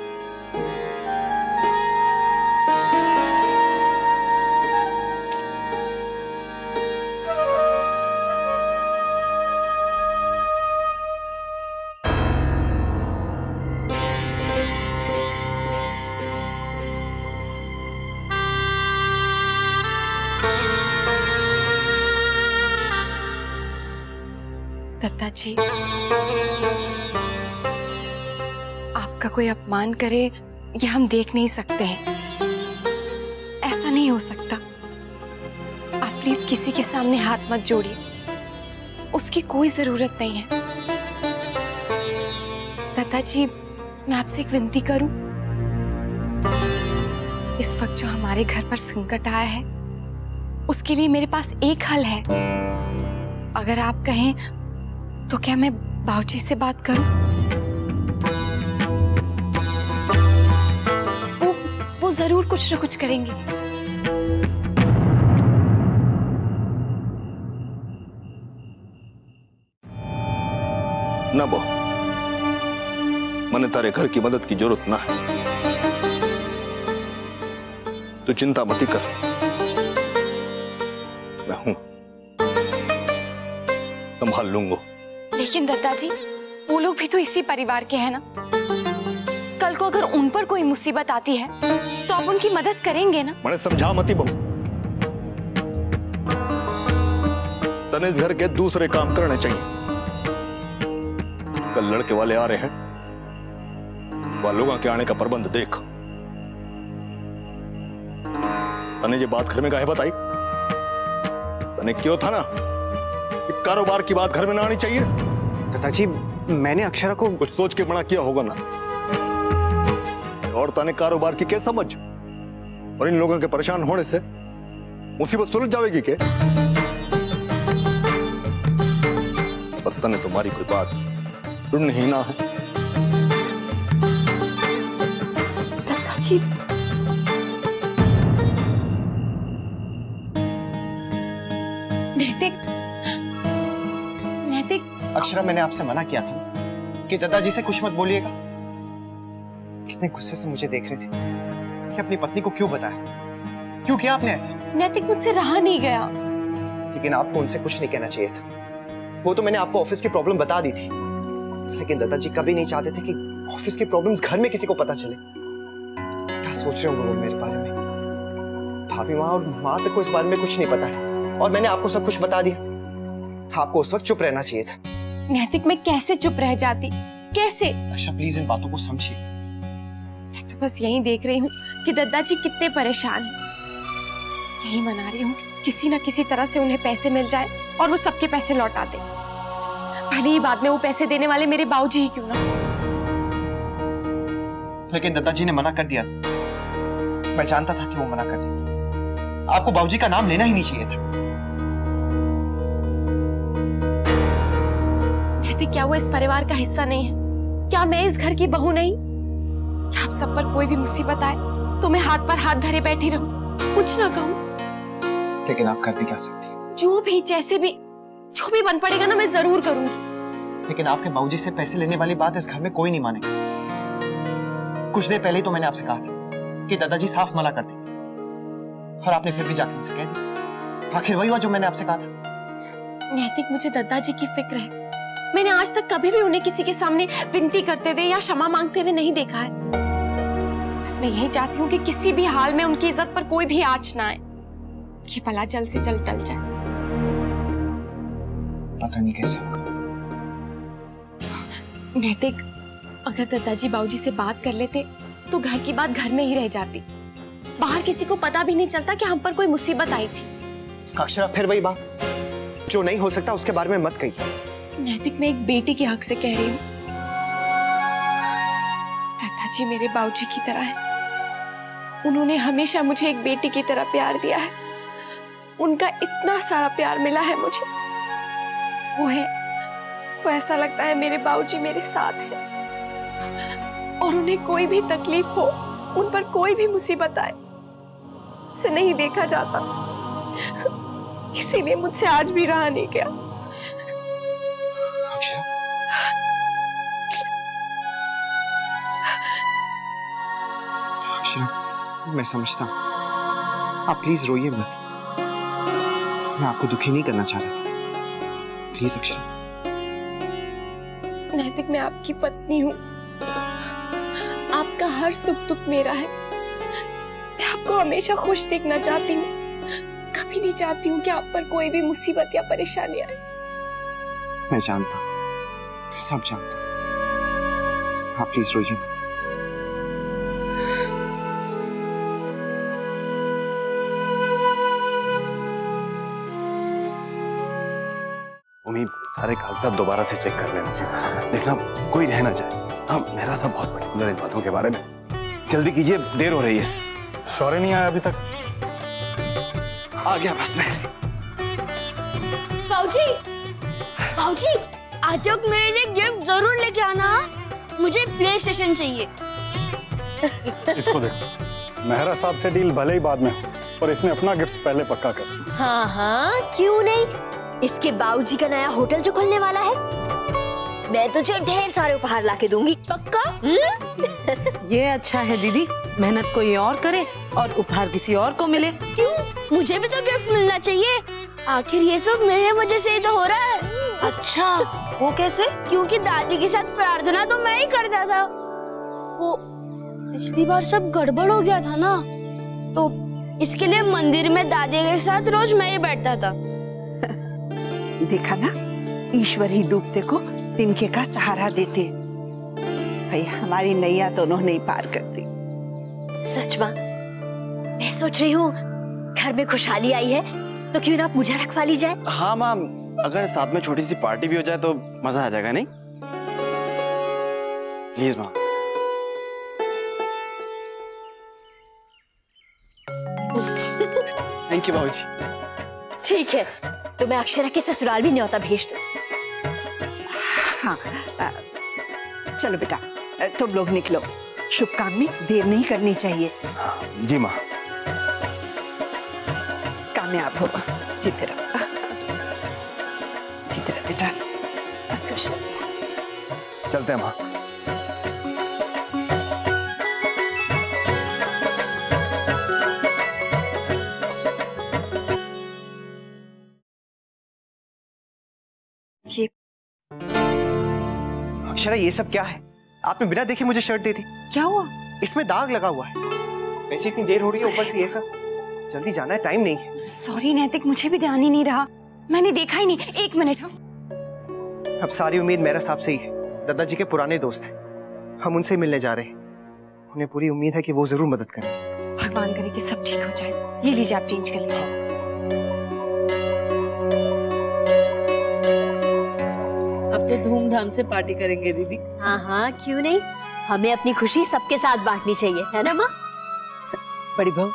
[SPEAKER 1] जी, आपका कोई अपमान करे ये हम देख नहीं सकते हैं। ऐसा नहीं हो सकता। आप प्लीज किसी के सामने हाथ मत जोड़िए, उसकी कोई जरूरत नहीं है। दत्ता जी, मैं आपसे एक विनती करूं। इस वक्त जो हमारे घर पर संकट आया है उसके लिए मेरे पास एक हल है। अगर आप कहें तो क्या मैं बाबूजी से बात करूं? वो जरूर कुछ न कुछ करेंगे।
[SPEAKER 7] ना बहू, मने तारे घर की मदद की जरूरत ना है। तू चिंता मत कर, मैं हूं, संभाल लूंगा।
[SPEAKER 1] लेकिन दत्ता जी, वो लोग भी तो इसी परिवार के हैं ना। कल को अगर उन पर कोई मुसीबत आती है तो आप उनकी मदद करेंगे ना?
[SPEAKER 7] मैंने समझा मती बहू, तने इस घर के दूसरे काम करने चाहिए। कल लड़के वाले आ रहे हैं, वह लोगों के आने का प्रबंध देख। तने ये बात घर में काहे बताई? तने क्यों था ना कि कारोबार की बात घर में ना आनी चाहिए?
[SPEAKER 2] दादाजी, मैंने अक्षरा को
[SPEAKER 7] कुछ सोच के मना किया होगा ना। और तने कारोबार की क्या समझ? और इन लोगों के परेशान होने से मुसीबत सुलझ जाएगी के? पर तने तुम्हारी कोई बात सुननी ही ना है।
[SPEAKER 1] दादाजी, नैतिक,
[SPEAKER 2] अक्षरा, मैंने आपसे मना किया था कि दादाजी से कुछ मत बोलिएगा। कितने गुस्से से मुझे देख रहे थे कि अपनी पत्नी को क्यों बताया, क्यों किया आपने ऐसा?
[SPEAKER 1] नैतिक, मुझसे रहा नहीं गया।
[SPEAKER 2] लेकिन आपको उनसे कुछ नहीं कहना चाहिए था। वो तो मैंने आपको ऑफिस की प्रॉब्लम बता दी थी, लेकिन दादाजी कभी नहीं चाहते थे कि ऑफिस की प्रॉब्लम्स घर में किसी को पता चले। क्या सोच रहे होंगे वो मेरे बारे में? भाभी माँ और माँ तक को इस बारे में कुछ नहीं पता है और मैंने आपको सब कुछ बता दिया। आपको उस वक्त चुप रहना चाहिए था।
[SPEAKER 1] नैतिक, मैं कैसे चुप रह जाती? कैसे?
[SPEAKER 2] अच्छा, प्लीज इन बातों को समझिए।
[SPEAKER 1] मैं तो बस यही देख रही हूँ कि दादाजी कितने परेशान हैं। यही मना रही हूँ किसी ना किसी तरह से उन्हें पैसे मिल जाए और वो सबके पैसे लौटा दे। भले ही बाद में वो पैसे देने वाले मेरे बाबूजी ही क्यों ना।
[SPEAKER 2] लेकिन दादाजी ने मना कर दिया। मैं जानता था कि वो मना कर देंगे। आपको बाबूजी का नाम लेना ही नहीं चाहिए था।
[SPEAKER 1] कहते क्या वो इस परिवार का हिस्सा नहीं है? क्या मैं इस घर की बहू नहीं? आप सब पर कोई भी मुसीबत आए तो मैं हाथ पर हाथ धरे बैठी रहूं, कुछ ना कहूं?
[SPEAKER 2] लेकिन आप कर भी क्या सकती हैं?
[SPEAKER 1] जो भी, जैसे भी, जो भी बन पड़ेगा ना, मैं जरूर करूंगी।
[SPEAKER 2] लेकिन आपके बाबूजी से पैसे लेने वाली बात इस घर में कोई नहीं मानेगा। कुछ देर पहले ही तो मैंने आपसे कहा था कि दादाजी साफ मना कर देंगे, और आपने फिर भी जाके उनसे कह दिया। आखिर वही हुआ जो मैंने आपसे कहा था।
[SPEAKER 1] नैतिक, मुझे दादाजी की फिक्र है। मैंने आज तक कभी भी उन्हें किसी के सामने विनती करते हुए या क्षमा मांगते हुए नहीं देखा है। बस मैं यही चाहती हूँ कि किसी भी हाल में उनकी इज्जत पर कोई भी आंच ना आए, कि भला जल्द से जल्द टल जाए।
[SPEAKER 2] पता नहीं कैसे होगा।
[SPEAKER 1] नैतिक, अगर दादाजी बाबूजी से बात कर लेते तो घर की बात घर में ही रह जाती। बाहर किसी को पता भी नहीं चलता कि हम पर कोई मुसीबत आई थी।
[SPEAKER 2] अक्षरा, फिर वही बात, जो नहीं हो सकता उसके बारे में मत कहिए।
[SPEAKER 1] नैतिक, मैं एक बेटी के हक से कह रही हूँ। दादाजी मेरे बाबूजी की तरह है। उन्होंने हमेशा मुझे एक बेटी की तरह प्यार दिया है। उनका इतना सारा प्यार मिला है मुझे। वो ऐसा लगता है मेरे बाबूजी मेरे साथ है, और उन्हें कोई भी तकलीफ हो, उन पर कोई भी मुसीबत आए, मुझसे नहीं देखा जाता। इसीलिए मुझसे आज भी रहा नहीं गया।
[SPEAKER 2] अक्षरा, मैं समझता हूँ। आप प्लीज रोइए मत। मैं आपको दुखी नहीं करना चाह रहा था। प्लीज अक्षरा।
[SPEAKER 1] नैतिक, मैं आपकी पत्नी हूँ। आपका हर सुख दुख मेरा है। मैं आपको हमेशा खुश देखना चाहती हूँ। कभी नहीं चाहती हूँ कि आप पर कोई भी मुसीबत या परेशानी आए।
[SPEAKER 2] मैं जानता हूँ, सब जानता हूं। आप प्लीज रोइए मत।
[SPEAKER 11] उम्मीद सारे कागजात दोबारा से चेक कर लेना, देखना कोई रह ना जाए। हम मेहरा साहब बहुत पर्टिकुलर इन बातों के बारे में। जल्दी कीजिए, देर हो रही है।
[SPEAKER 3] शौर्य नहीं आया अभी तक?
[SPEAKER 11] आ गया बस मैं।
[SPEAKER 4] बाबूजी, बाबूजी, आज तक मेरे लिए गिफ्ट जरूर लेके आना। मुझे प्ले स्टेशन चाहिए।
[SPEAKER 3] इसको देखो, मेहरा साहब से डील भले ही बाद में हो, पर इसने अपना गिफ्ट पहले पक्का कर।
[SPEAKER 4] हाँ हाँ, क्यों नहीं। इसके बाबूजी का नया होटल जो खुलने वाला है, मैं तुझे ढेर सारे उपहार लाके दूंगी, पक्का?
[SPEAKER 5] ये अच्छा है दीदी, मेहनत कोई और करे और उपहार किसी और को मिले।
[SPEAKER 4] क्यों? मुझे भी तो गिफ्ट मिलना चाहिए। आखिर ये सब मेरे वजह से ही तो हो रहा है।
[SPEAKER 5] अच्छा, वो कैसे?
[SPEAKER 4] क्योंकि दादी के साथ प्रार्थना तो मैं ही करता था। वो पिछली बार सब गड़बड़ हो गया था ना, तो इसके लिए मंदिर में दादी के साथ रोज मैं ही बैठता था।
[SPEAKER 10] देखा ना, ईश्वर ही डूबते को तिनके का सहारा देते। भाई हमारी नैया तो उन्होंने ही पार कर दी।
[SPEAKER 4] सच माँ, मैं सोच रही हूँ घर में खुशहाली आई है तो क्यों ना पूजा रखवा ली जाए।
[SPEAKER 12] हाँ माँ, अगर साथ में छोटी सी पार्टी भी हो जाए तो मजा आ जाएगा, नहीं? प्लीज माँ। थैंक यू बाबूजी।
[SPEAKER 4] ठीक है, तो मैं अक्षरा के ससुराल भी न्योता भेज दूं।
[SPEAKER 10] हाँ, चलो बेटा, तुम लोग निकलो। शुभ काम में देर नहीं करनी चाहिए।
[SPEAKER 11] जी माँ।
[SPEAKER 10] कामयाब हो, जीते रहो, जीते रहो बेटा।
[SPEAKER 11] चलते हैं माँ।
[SPEAKER 2] अक्षरा, ये सब क्या है? आपने बिना देखे मुझे शर्ट दे दी।
[SPEAKER 1] क्या हुआ?
[SPEAKER 2] इसमें दाग लगा हुआ है। वैसे इतनी देर हो रही है, ऊपर से ये सब। जल्दी जाना है, टाइम नहीं है।
[SPEAKER 1] सॉरी नैतिक, मुझे भी ध्यान ही नहीं रहा, मैंने देखा ही नहीं। एक मिनट।
[SPEAKER 2] अब सारी उम्मीद मेरा साहब से ही है। दादाजी के पुराने दोस्त हैं, हम उनसे मिलने जा रहे हैं। उन्हें पूरी उम्मीद है कि वो जरूर मदद करेंगे।
[SPEAKER 1] भगवान करे कि सब ठीक हो जाए। ये लीजिए, आप चेंज कर लीजिए।
[SPEAKER 5] अब तो धूमधाम से पार्टी करेंगे दीदी।
[SPEAKER 4] हाँ हाँ, क्यों नहीं। हमें अपनी खुशी सबके साथ बांटनी चाहिए, है ना माँ?
[SPEAKER 10] बड़ी बहू,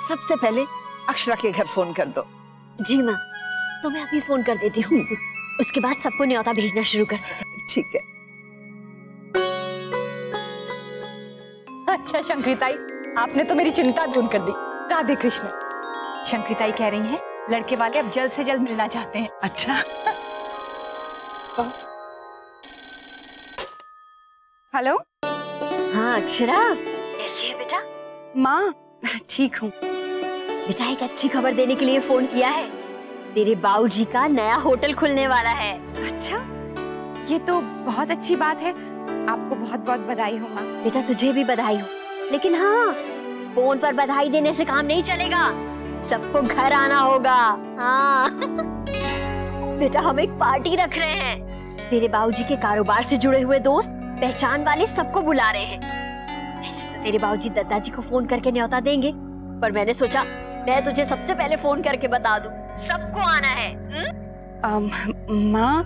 [SPEAKER 10] सबसे पहले अक्षरा के घर फोन कर दो।
[SPEAKER 4] जी माँ, तो मैं अभी फोन कर देती हूँ। उसके बाद सबको न्योता भेजना शुरू कर देते हैं।
[SPEAKER 10] ठीक है।
[SPEAKER 1] अच्छा शंकरिताई, आपने तो मेरी चिंता दूर कर दी। राधे कृष्ण। शंकरिताई कह रही हैं, लड़के वाले अब जल्द से जल्द मिलना चाहते हैं।
[SPEAKER 5] अच्छा।
[SPEAKER 1] हेलो।
[SPEAKER 4] हाँ अक्षरा, कैसी है बेटा?
[SPEAKER 1] माँ, ठीक हूँ।
[SPEAKER 4] बेटा, एक अच्छी खबर देने के लिए फोन किया है। तेरे बाबूजी का नया होटल खुलने वाला है।
[SPEAKER 1] अच्छा, ये तो बहुत अच्छी बात है। आपको बहुत बहुत बधाई हो माँ।
[SPEAKER 4] बेटा, तुझे भी बधाई हो। लेकिन हाँ, फोन पर बधाई देने से काम नहीं चलेगा, सबको घर आना होगा। हाँ। बेटा, हम एक पार्टी रख रहे हैं। तेरे बाबूजी के कारोबार से जुड़े हुए दोस्त, पहचान वाले सबको बुला रहे हैं। वैसे तो तेरे बाबूजी दादाजी को फोन करके न्योता देंगे, पर मैंने सोचा मैं तुझे सबसे पहले फोन करके बता दूं, सबको आना है।
[SPEAKER 1] माँ,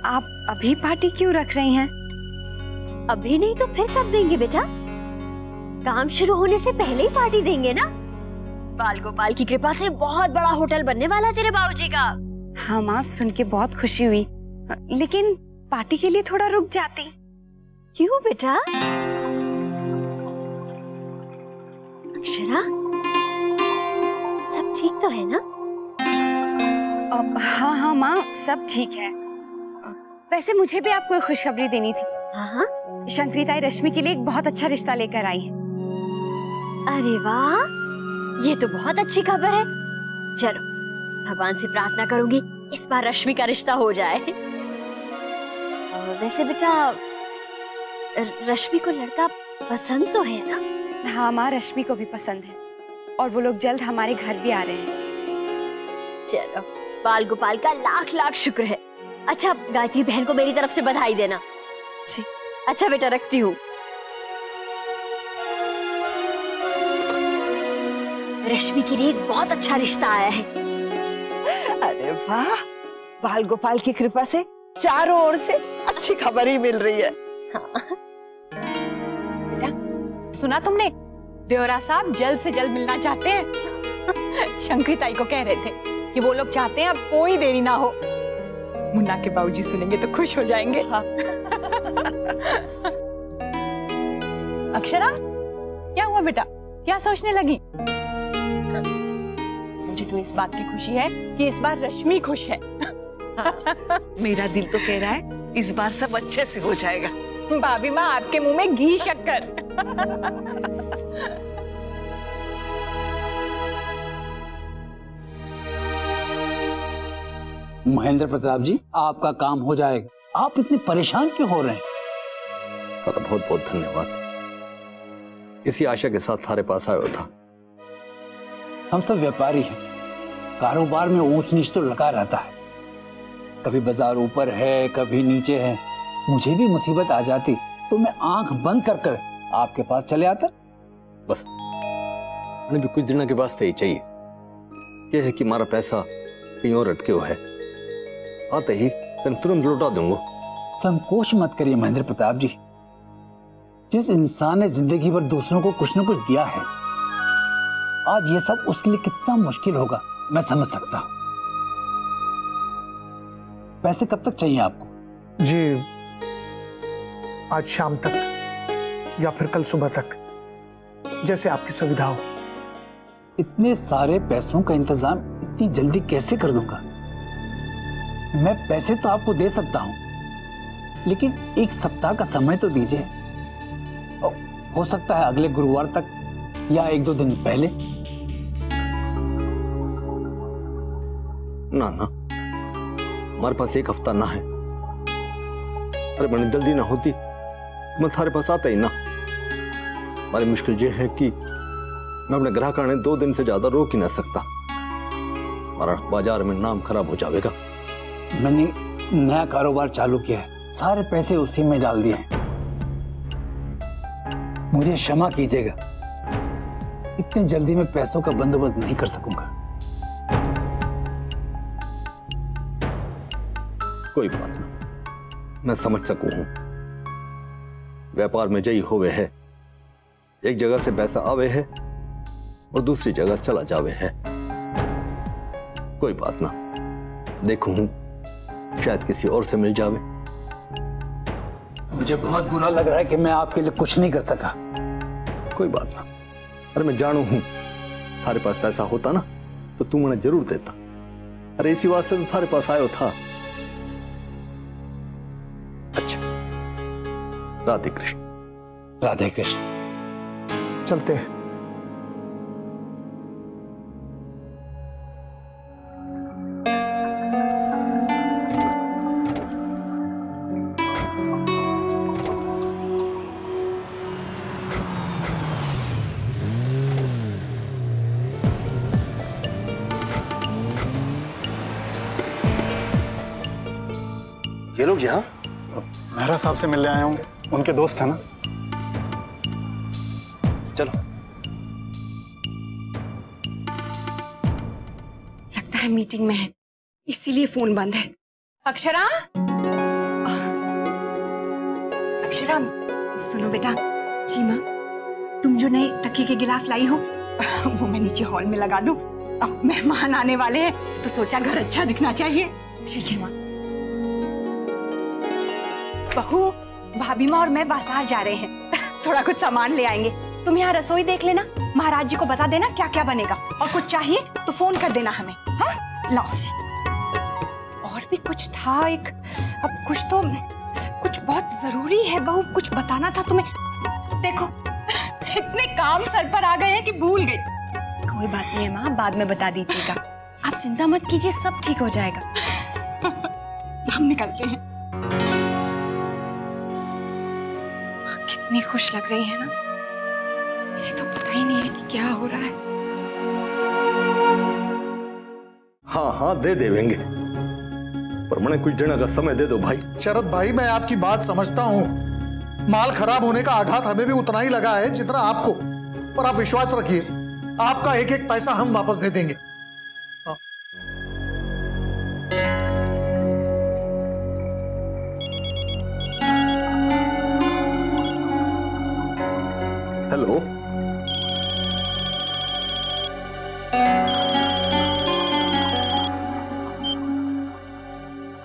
[SPEAKER 1] आप अभी पार्टी क्यों रख रही हैं?
[SPEAKER 4] अभी नहीं तो फिर कब देंगे बेटा? काम शुरू होने से पहले ही पार्टी देंगे ना। बाल गोपाल की कृपा से बहुत बड़ा होटल बनने वाला है तेरे बाबूजी का।
[SPEAKER 1] हाँ माँ, सुन के बहुत खुशी हुई, लेकिन पार्टी के लिए थोड़ा रुक जाती।
[SPEAKER 4] क्यों बेटा? अक्षरा, सब ठीक तो है ना?
[SPEAKER 1] हाँ हाँ माँ, सब ठीक है। वैसे मुझे भी आपको एक खुशखबरी देनी थी।
[SPEAKER 4] हाँ?
[SPEAKER 1] शंकरिताई रश्मि के लिए एक बहुत अच्छा रिश्ता लेकर आई है।
[SPEAKER 4] अरे वाह, ये तो बहुत अच्छी खबर है। चलो, भगवान से प्रार्थना करूंगी इस बार रश्मि का रिश्ता हो जाए। वैसे बेटा, रश्मि को लड़का पसंद तो है ना?
[SPEAKER 1] हाँ माँ, रश्मि को भी पसंद है और वो लोग जल्द हमारे घर भी आ रहे हैं।
[SPEAKER 4] चलो, बाल गोपाल का लाख लाख शुक्र है। अच्छा, गायत्री बहन को मेरी तरफ से बधाई देना।
[SPEAKER 13] जी।
[SPEAKER 4] अच्छा बेटा, रखती हूँ। रश्मि के लिए एक बहुत अच्छा रिश्ता आया है।
[SPEAKER 10] अरे वाह, बाल गोपाल की कृपा से चारों ओर से अच्छी खबर ही मिल रही है।
[SPEAKER 1] बेटा, सुना तुमने? देवरा साहब जल्द से जल्द मिलना चाहते हैं। शंकरी ताई को कह रहे थे कि वो लोग चाहते हैं अब कोई देरी ना हो। मुन्ना के बाबूजी सुनेंगे तो खुश हो जाएंगे। हाँ। अक्षरा, क्या हुआ बेटा? क्या सोचने लगी? मुझे तो इस बात की खुशी है कि इस बार रश्मि खुश है।
[SPEAKER 5] हाँ, मेरा दिल तो कह रहा है इस बार सब अच्छे से हो जाएगा।
[SPEAKER 1] भाभी माँ, आपके मुंह में घी शक्कर।
[SPEAKER 14] महेंद्र प्रताप जी, आपका काम हो जाएगा। आप इतने परेशान क्यों हो रहे हैं?
[SPEAKER 7] सर, बहुत बहुत धन्यवाद। इसी आशा के साथ थारे पास आया था।
[SPEAKER 14] हम सब व्यापारी हैं, कारोबार में ऊंच नीच तो लगा रहता है। कभी बाजार ऊपर है, कभी नीचे है। मुझे भी मुसीबत आ जाती तो मैं आंख बंद कर कर आपके पास चले आता।
[SPEAKER 7] बस मैंने भी कुछ दिनों के वास्ते ही चाहिए। यह है कि हमारा पैसा कहीं और अटके हुआ है, आते ही तुरंत लौटा दूंगा।
[SPEAKER 14] संकोच मत करिए महेंद्र प्रताप जी। जिस इंसान ने जिंदगी भर दूसरों को कुछ न कुछ दिया है, आज ये सब उसके लिए कितना मुश्किल होगा मैं समझ सकता हूं। पैसे कब तक चाहिए आपको?
[SPEAKER 3] जी, आज शाम तक या फिर कल सुबह तक, जैसे आपकी सुविधा हो।
[SPEAKER 14] इतने सारे पैसों का इंतजाम इतनी जल्दी कैसे कर दूंगा? मैं पैसे तो आपको दे सकता हूं, लेकिन एक सप्ताह का समय तो दीजिए। हो सकता है अगले गुरुवार तक या 1-2 दिन पहले।
[SPEAKER 7] ना ना, हमारे पास 1 हफ्ता ना है। अरे बड़ी जल्दी ना होती मैं थारे पास आता ही ना। हमारी मुश्किल ये है कि मैं अपने ग्राहक ने 2 दिन से ज्यादा रोक ही ना सकता। हमारा बाजार में नाम खराब हो जाएगा।
[SPEAKER 14] मैंने नया कारोबार चालू किया है, सारे पैसे उसी में डाल दिए हैं। मुझे क्षमा कीजिएगा, इतनी जल्दी मैं पैसों का बंदोबस्त नहीं कर सकूंगा।
[SPEAKER 7] कोई बात नहीं, मैं समझ सकूं हूं। व्यापार में जई होवे है, एक जगह से पैसा आवे है और दूसरी जगह चला जावे है। कोई बात ना, देखूं हूं शायद किसी और से मिल जावे।
[SPEAKER 14] मुझे बहुत बुरा लग रहा है कि मैं आपके लिए कुछ नहीं कर सका।
[SPEAKER 7] कोई बात ना, अरे मैं जानू हूं थारे पास पैसा होता ना तो तू मुझे जरूर देता। अरे इसी वास्ते तो थारे पास आयो था। अच्छा, राधे कृष्ण।
[SPEAKER 14] राधे कृष्ण।
[SPEAKER 3] चलते हैं।
[SPEAKER 11] ये लोग यहाँ?
[SPEAKER 3] मेहरा साहब से मिलने आए होंगे, उनके दोस्त है ना।
[SPEAKER 11] चलो।
[SPEAKER 1] लगता है मीटिंग में है, इसीलिए फोन बंद है। अक्षरा, अक्षरा, सुनो बेटा। जी माँ। तुम जो नए तकिए के गिलाफ लाई हो वो मैं नीचे हॉल में लगा दूं। अब मेहमान आने वाले हैं तो सोचा घर अच्छा दिखना चाहिए। ठीक है माँ। बहू, भाभी माँ और मैं बाजार जा रहे हैं, थोड़ा कुछ सामान ले आएंगे। तुम यहाँ रसोई देख लेना, महाराज जी को बता देना क्या क्या बनेगा, और कुछ चाहिए तो फोन कर देना हमें। हाँ, लाओ जी। और भी कुछ था एक, अब कुछ बहुत जरूरी है बहू, कुछ बताना था तुम्हें। देखो इतने काम सर पर आ गए हैं कि भूल गई।
[SPEAKER 8] कोई बात नहीं है माँ, बाद में बता दीजिएगा। आप चिंता मत कीजिए, सब ठीक हो जाएगा।
[SPEAKER 1] हम निकलते हैं। कितनी खुश लग रही है ना, ये तो पता ही नहीं है कि क्या हो रहा है।
[SPEAKER 7] हाँ हाँ, दे देंगे। पर मैंने कुछ दिन का समय दे दो भाई।
[SPEAKER 3] शरद भाई, मैं आपकी बात समझता हूँ। माल खराब होने का आघात हमें भी उतना ही लगा है जितना आपको, पर आप विश्वास रखिए, आपका एक एक पैसा हम वापस दे देंगे।
[SPEAKER 7] हेलो,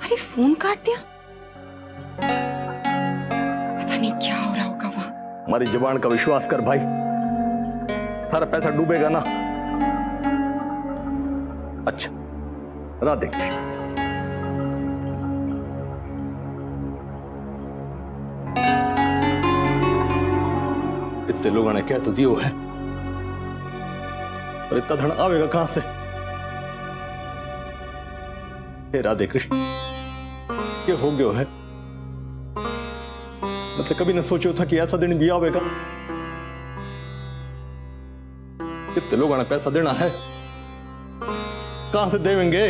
[SPEAKER 13] अरे फोन काट दिया, पता नहीं क्या हो रहा होगा वहां।
[SPEAKER 7] हमारी जबान का विश्वास कर भाई, सारा पैसा डूबेगा ना। अच्छा, राधे कृष्ण। इतने लोगों ने कह तो दियो है, और इतना धन आवेगा कहां से? हे राधे कृष्ण, ये हो गयो है। मतलब कभी न सोचो था कि ऐसा दिन भी आवेगा। कितने लोगों ने पैसा देना है, कहां से देवेंगे?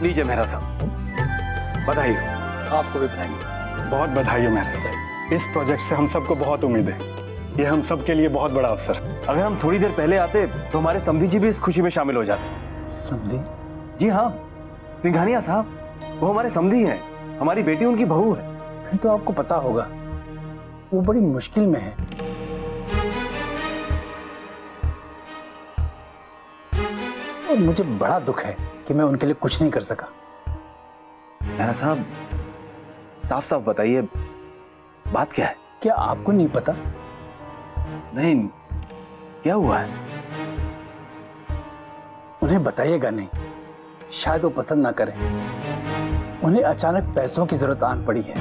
[SPEAKER 11] लीजिए मेहरा साहब, बधाई हो।
[SPEAKER 15] आपको भी बधाई। बहुत बधाई हो मेहरा साहब, इस प्रोजेक्ट से हम सबको बहुत उम्मीद है। ये हम सब के लिए बहुत बड़ा अवसर।
[SPEAKER 11] अगर हम थोड़ी देर पहले आते तो हमारे समधी जी भी इस खुशी में शामिल हो जाते।
[SPEAKER 15] समधी?
[SPEAKER 11] जी हाँ, सिंघानिया साहब, वो हमारे समधी हैं, हमारी बेटी उनकी बहू है।
[SPEAKER 14] फिर तो आपको पता होगा वो बड़ी मुश्किल में है। और मुझे बड़ा दुख है कि मैं उनके लिए कुछ नहीं कर सका।
[SPEAKER 11] मेहरा साहब, साफ साफ बताइए, बात क्या है?
[SPEAKER 14] क्या आपको नहीं पता?
[SPEAKER 11] नहीं, क्या हुआ है?
[SPEAKER 14] उन्हें बताइएगा नहीं, शायद वो पसंद ना करें। उन्हें अचानक पैसों की जरूरत आन पड़ी है,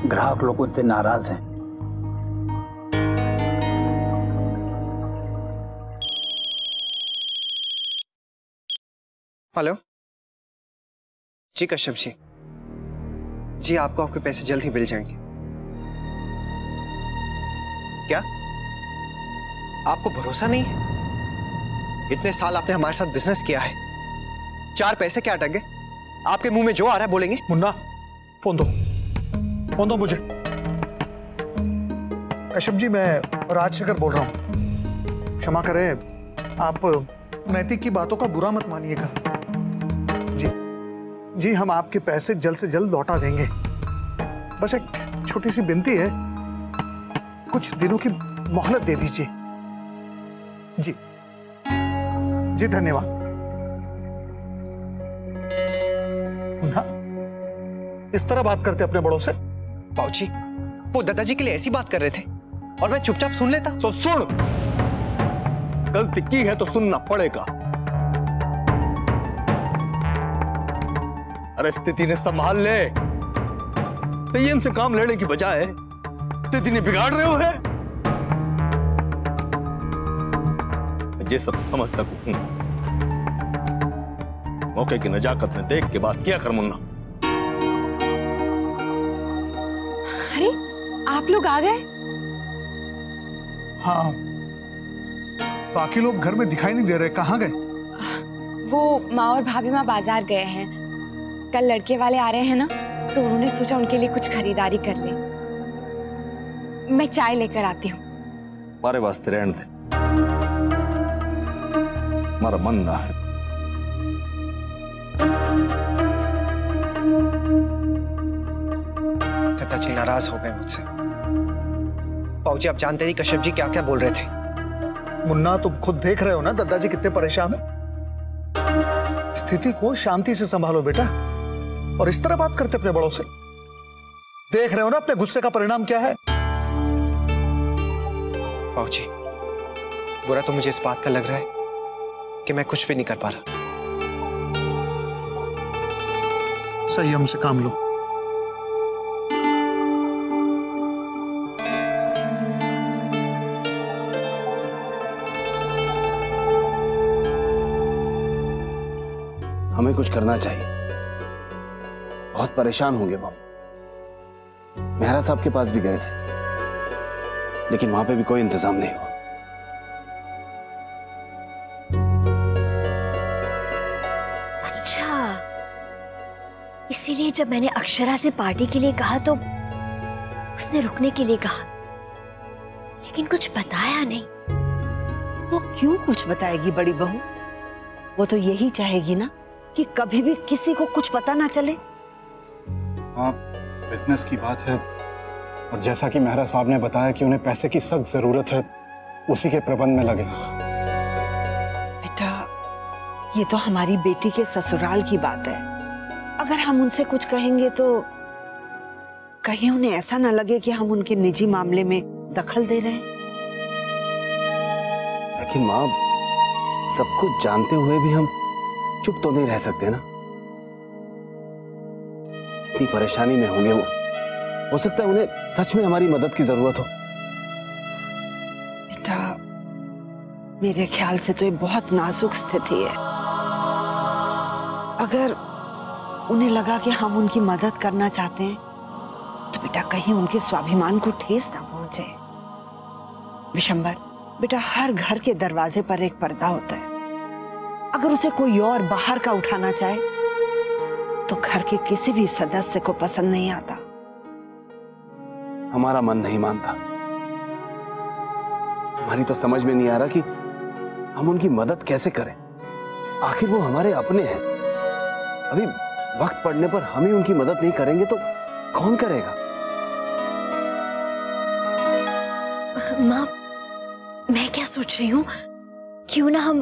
[SPEAKER 14] ग्राहक लोग उनसे नाराज हैं।
[SPEAKER 2] हेलो जी, कश्यप जी। जी, आपको आपके पैसे जल्द ही मिल जाएंगे। क्या आपको भरोसा नहीं है? इतने साल आपने हमारे साथ बिजनेस किया है, 4 पैसे क्या अटक गए? आपके मुंह में जो आ रहा है बोलेंगे।
[SPEAKER 3] मुन्ना, फोन दो, फोन दो मुझे। कश्यप जी, मैं राजशेखर बोल रहा हूं। क्षमा करें, आप नैतिक की बातों का बुरा मत मानिएगा। जी, हम आपके पैसे जल्द से जल्द लौटा देंगे। बस एक छोटी सी विनती है, कुछ दिनों की मोहलत दे दीजिए। जी जी, धन्यवाद। ना, इस तरह बात करते अपने बड़ों से?
[SPEAKER 2] बाबूजी, वो दादाजी के लिए ऐसी बात कर रहे थे और मैं चुपचाप सुन लेता।
[SPEAKER 7] तो सुन, गलती की है तो सुनना पड़ेगा। अरे स्थिति ने संभाल ले, संयम से काम लेने की बजाय स्थिति ने बिगाड़ रहे हो है। ये सब समझ सकूं, मौके की नजाकत में देख के बात किया कर मुन्ना।
[SPEAKER 13] अरे, आप लोग आ गए?
[SPEAKER 3] हाँ, बाकी लोग घर में दिखाई नहीं दे रहे, कहाँ गए?
[SPEAKER 13] वो माँ और भाभी माँ बाजार गए हैं। कल लड़के वाले आ रहे हैं ना, तो उन्होंने सोचा उनके लिए कुछ खरीदारी कर ले। मैं चाय लेकर आती हूँ।
[SPEAKER 7] हमारे वास्ते रहने दे, हमारा मन ना है।
[SPEAKER 2] दादाजी नाराज हो गए मुझसे। बाबूजी, आप जानते ही कश्यप जी क्या क्या बोल रहे थे।
[SPEAKER 3] मुन्ना, तुम खुद देख रहे हो ना दादाजी कितने परेशान हैं। स्थिति को शांति से संभालो बेटा, और इस तरह बात करते अपने बड़ों से। देख रहे हो ना अपने गुस्से का परिणाम क्या है।
[SPEAKER 2] बाबूजी, बुरा तो मुझे इस बात का लग रहा है कि मैं कुछ भी नहीं कर पा रहा।
[SPEAKER 3] संयम से काम लो।
[SPEAKER 11] हमें कुछ करना चाहिए। बहुत परेशान होंगे वो। मेहरा साहब के पास भी गए थे, लेकिन वहां पे भी कोई इंतजाम नहीं हुआ।
[SPEAKER 4] अच्छा, इसीलिए जब मैंने अक्षरा से पार्टी के लिए कहा तो उसने रुकने के लिए कहा, लेकिन कुछ बताया नहीं।
[SPEAKER 10] वो क्यों कुछ बताएगी बड़ी बहू? वो तो यही चाहेगी ना कि कभी भी किसी को कुछ पता ना चले।
[SPEAKER 15] हाँ, बिजनेस की बात है, और जैसा कि मेहरा साहब ने बताया कि उन्हें पैसे की सख्त जरूरत है, उसी के प्रबंध में लगे।
[SPEAKER 10] बेटा, ये तो हमारी बेटी के ससुराल की बात है। अगर हम उनसे कुछ कहेंगे तो कहीं उन्हें ऐसा ना लगे कि हम उनके निजी मामले में दखल दे रहे हैं।
[SPEAKER 11] लेकिन माँ, सब कुछ जानते हुए भी हम चुप तो नहीं रह सकते ना। इतनी परेशानी में होंगे वो, हो सकता है उन्हें सच में हमारी मदद की जरूरत हो।
[SPEAKER 10] बेटा, मेरे ख्याल से तो ये बहुत नाजुक स्थिति है। अगर उन्हें लगा कि हम उनकी मदद करना चाहते हैं तो बेटा कहीं उनके स्वाभिमान को ठेस ना पहुंचे। विशंबर, बेटा हर घर के दरवाजे पर एक पर्दा होता है। अगर उसे कोई और बाहर का उठाना चाहे तो घर के किसी भी सदस्य को पसंद नहीं आता।
[SPEAKER 11] हमारा मन नहीं मानता। हमारी तो समझ में नहीं आ रहा कि हम उनकी मदद कैसे करें। आखिर वो हमारे अपने हैं। अभी वक्त पड़ने पर हम ही उनकी मदद नहीं करेंगे तो कौन करेगा?
[SPEAKER 4] माँ, मैं क्या सोच रही हूँ, क्यों ना हम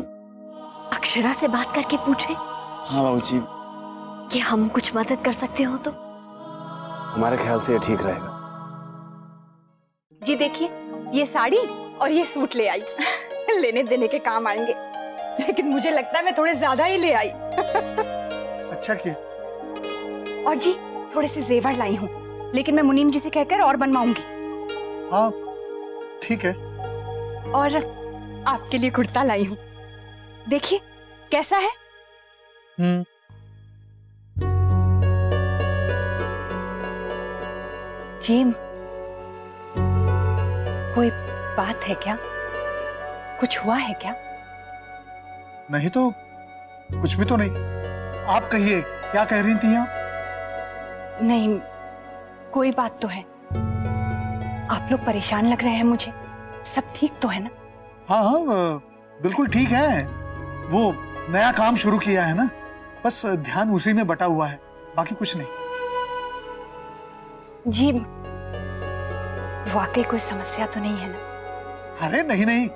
[SPEAKER 4] अक्षरा से बात करके पूछें?
[SPEAKER 11] हाँ बाबूजी,
[SPEAKER 4] कि हम कुछ मदद कर सकते हो तो।
[SPEAKER 11] हमारे ख्याल से ये ठीक रहेगा।
[SPEAKER 1] जी देखिए, ये साड़ी और ये सूट ले आई। लेने देने के काम आएंगे, लेकिन मुझे लगता है मैं थोड़े ज्यादा ही ले आई।
[SPEAKER 3] अच्छा किया।
[SPEAKER 1] और जी थोड़े से जेवर लाई हूँ, लेकिन मैं मुनीम जी से कहकर और बनवाऊंगी।
[SPEAKER 3] हाँ ठीक है।
[SPEAKER 1] और आपके लिए कुर्ता लाई हूँ, देखिए कैसा है। जी कोई बात है क्या? कुछ हुआ है क्या?
[SPEAKER 3] नहीं तो कुछ भी तो नहीं। आप कहिए, क्या कह रही थी आप?
[SPEAKER 1] नहीं, कोई बात तो है। आप लोग परेशान लग रहे हैं मुझे। सब ठीक तो है ना?
[SPEAKER 3] हाँ हाँ बिल्कुल ठीक है। वो नया काम शुरू किया है ना, बस ध्यान उसी में बटा हुआ है, बाकी कुछ नहीं।
[SPEAKER 1] जी वाकई कोई समस्या तो नहीं है ना?
[SPEAKER 3] अरे नहीं नहीं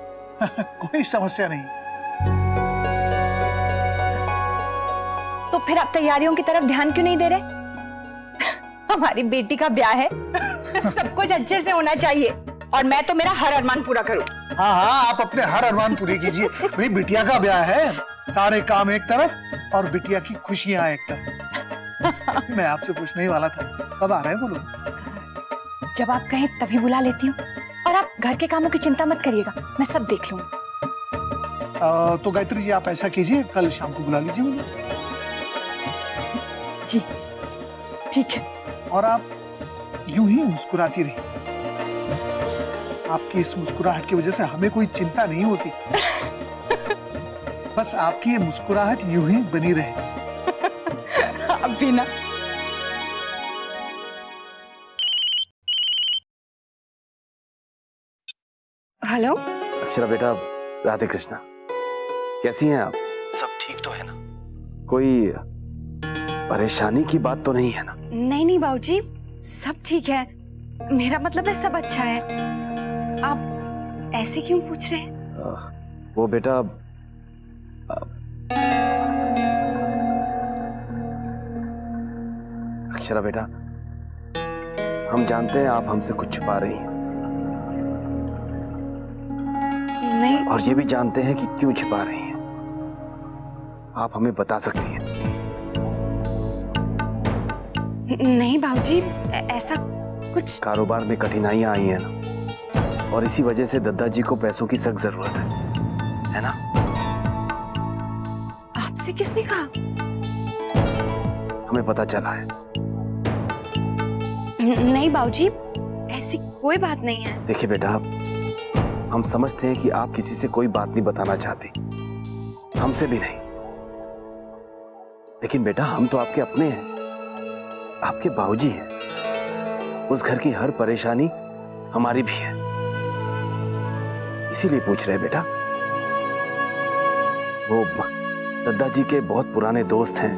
[SPEAKER 3] कोई समस्या नहीं।
[SPEAKER 1] तो फिर आप तैयारियों की तरफ ध्यान क्यों नहीं दे रहे? हमारी बेटी का ब्याह है, सब कुछ अच्छे से होना चाहिए और मैं तो मेरा हर अरमान पूरा करूं।
[SPEAKER 3] हाँ हाँ, आप अपने हर अरमान पूरे कीजिए। भाई बिटिया का ब्याह है, सारे काम एक तरफ और बिटिया की खुशियां एक तरफ। मैं आपसे पूछने ही वाला था, कब आ रहे हैं वो लोग?
[SPEAKER 1] जब आप कहें तभी बुला लेती हूँ। और आप घर के कामों की चिंता मत करिएगा, मैं सब देख लूंगा।
[SPEAKER 3] तो गायत्री जी आप ऐसा कीजिए, कल शाम को बुला लीजिए मुझे।
[SPEAKER 1] जी ठीक है।
[SPEAKER 3] और आप यूं ही मुस्कुराती रहिए। आपकी इस मुस्कुराहट की वजह से हमें कोई चिंता नहीं होती। बस आपकी ये मुस्कुराहट यूं ही बनी रहे।
[SPEAKER 1] अब भी ना। हेलो
[SPEAKER 11] अक्षरा बेटा, राधे कृष्णा, कैसी हैं आप? सब ठीक तो है ना? कोई परेशानी की बात तो नहीं है ना?
[SPEAKER 13] नहीं नहीं बाबूजी, सब ठीक है। मेरा मतलब है सब अच्छा है। आप ऐसे क्यों पूछ रहे हैं?
[SPEAKER 11] वो बेटा, अक्षरा बेटा, हम जानते हैं आप हमसे कुछ छुपा रही हैं।
[SPEAKER 13] नहीं।
[SPEAKER 11] और ये भी जानते हैं कि क्यों छिपा रही हैं। आप हमें बता सकती हैं।
[SPEAKER 13] नहीं बाबूजी, ऐसा कुछ।
[SPEAKER 11] कारोबार में कठिनाइयां आई हैं ना, और इसी वजह से दद्दा जी को पैसों की सख्त जरूरत है ना?
[SPEAKER 13] आपसे किसने कहा?
[SPEAKER 11] पता चला है।
[SPEAKER 13] नहीं बाबूजी, ऐसी कोई बात नहीं है।
[SPEAKER 11] देखिए बेटा, हम समझते हैं कि आप किसी से कोई बात नहीं बताना चाहते, हमसे भी नहीं। लेकिन बेटा, हम तो आपके अपने हैं, आपके बाबूजी हैं। उस घर की हर परेशानी हमारी भी है, इसीलिए पूछ रहे हैं बेटा। वो दद्दा जी के बहुत पुराने दोस्त हैं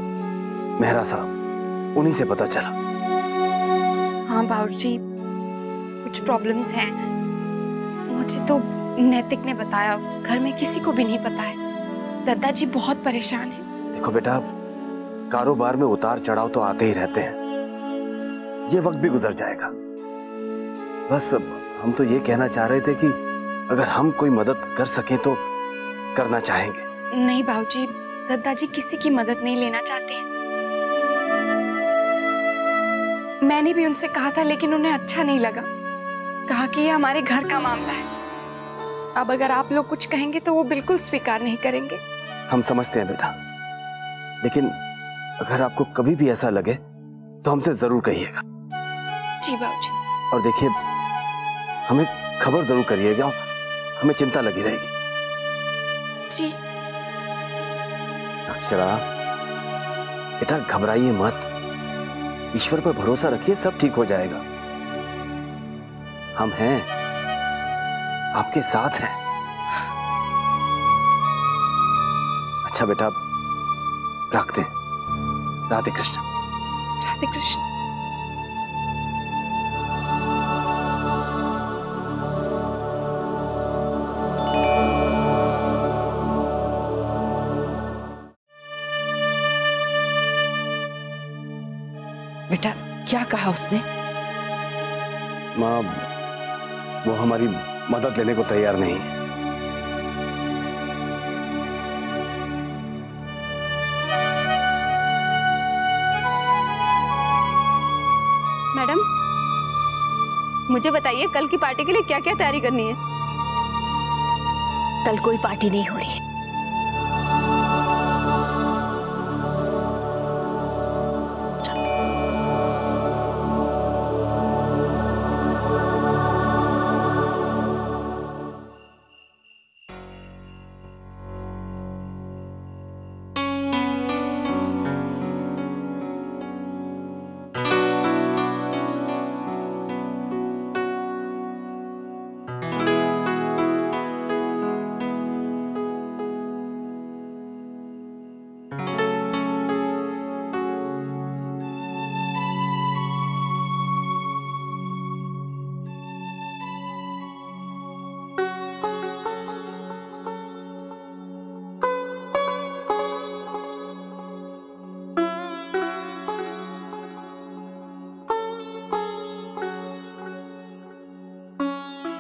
[SPEAKER 11] मेहरा साहब, उन्हीं से पता चला।
[SPEAKER 13] हाँ बाबूजी, कुछ प्रॉब्लम्स हैं। मुझे तो नैतिक ने बताया, घर में किसी को भी नहीं पता है। दद्दा जी बहुत परेशान हैं।
[SPEAKER 11] देखो बेटा, कारोबार में उतार चढ़ाव तो आते ही रहते हैं, ये वक्त भी गुजर जाएगा। बस हम तो ये कहना चाह रहे थे कि अगर हम कोई मदद कर सकें तो करना चाहेंगे।
[SPEAKER 13] नहीं बाबूजी, दद्दा जी किसी की मदद नहीं लेना चाहते हैं। मैंने भी उनसे कहा था, लेकिन उन्हें अच्छा नहीं लगा। कहा कि ये हमारे घर का मामला है, अब अगर आप लोग कुछ कहेंगे तो वो बिल्कुल स्वीकार नहीं करेंगे।
[SPEAKER 11] हम समझते हैं बेटा, लेकिन अगर आपको कभी भी ऐसा लगे तो हमसे जरूर कहिएगा।
[SPEAKER 13] जी बाबूजी।
[SPEAKER 11] और देखिए, हमें खबर जरूर करिएगा, हमें चिंता लगी रहेगी।
[SPEAKER 13] जी।
[SPEAKER 11] अक्षरा बेटा, घबराइए मत, ईश्वर पर भरोसा रखिए, सब ठीक हो जाएगा। हम हैं, आपके साथ हैं। अच्छा बेटा, रखते हैं। राधे कृष्ण।
[SPEAKER 13] राधे कृष्ण।
[SPEAKER 10] बेटा, क्या कहा उसने?
[SPEAKER 11] माँ, वो हमारी मदद लेने को तैयार नहीं है।
[SPEAKER 8] मैडम, मुझे बताइए कल की पार्टी के लिए क्या क्या तैयारी करनी है?
[SPEAKER 4] कल कोई पार्टी नहीं हो रही है।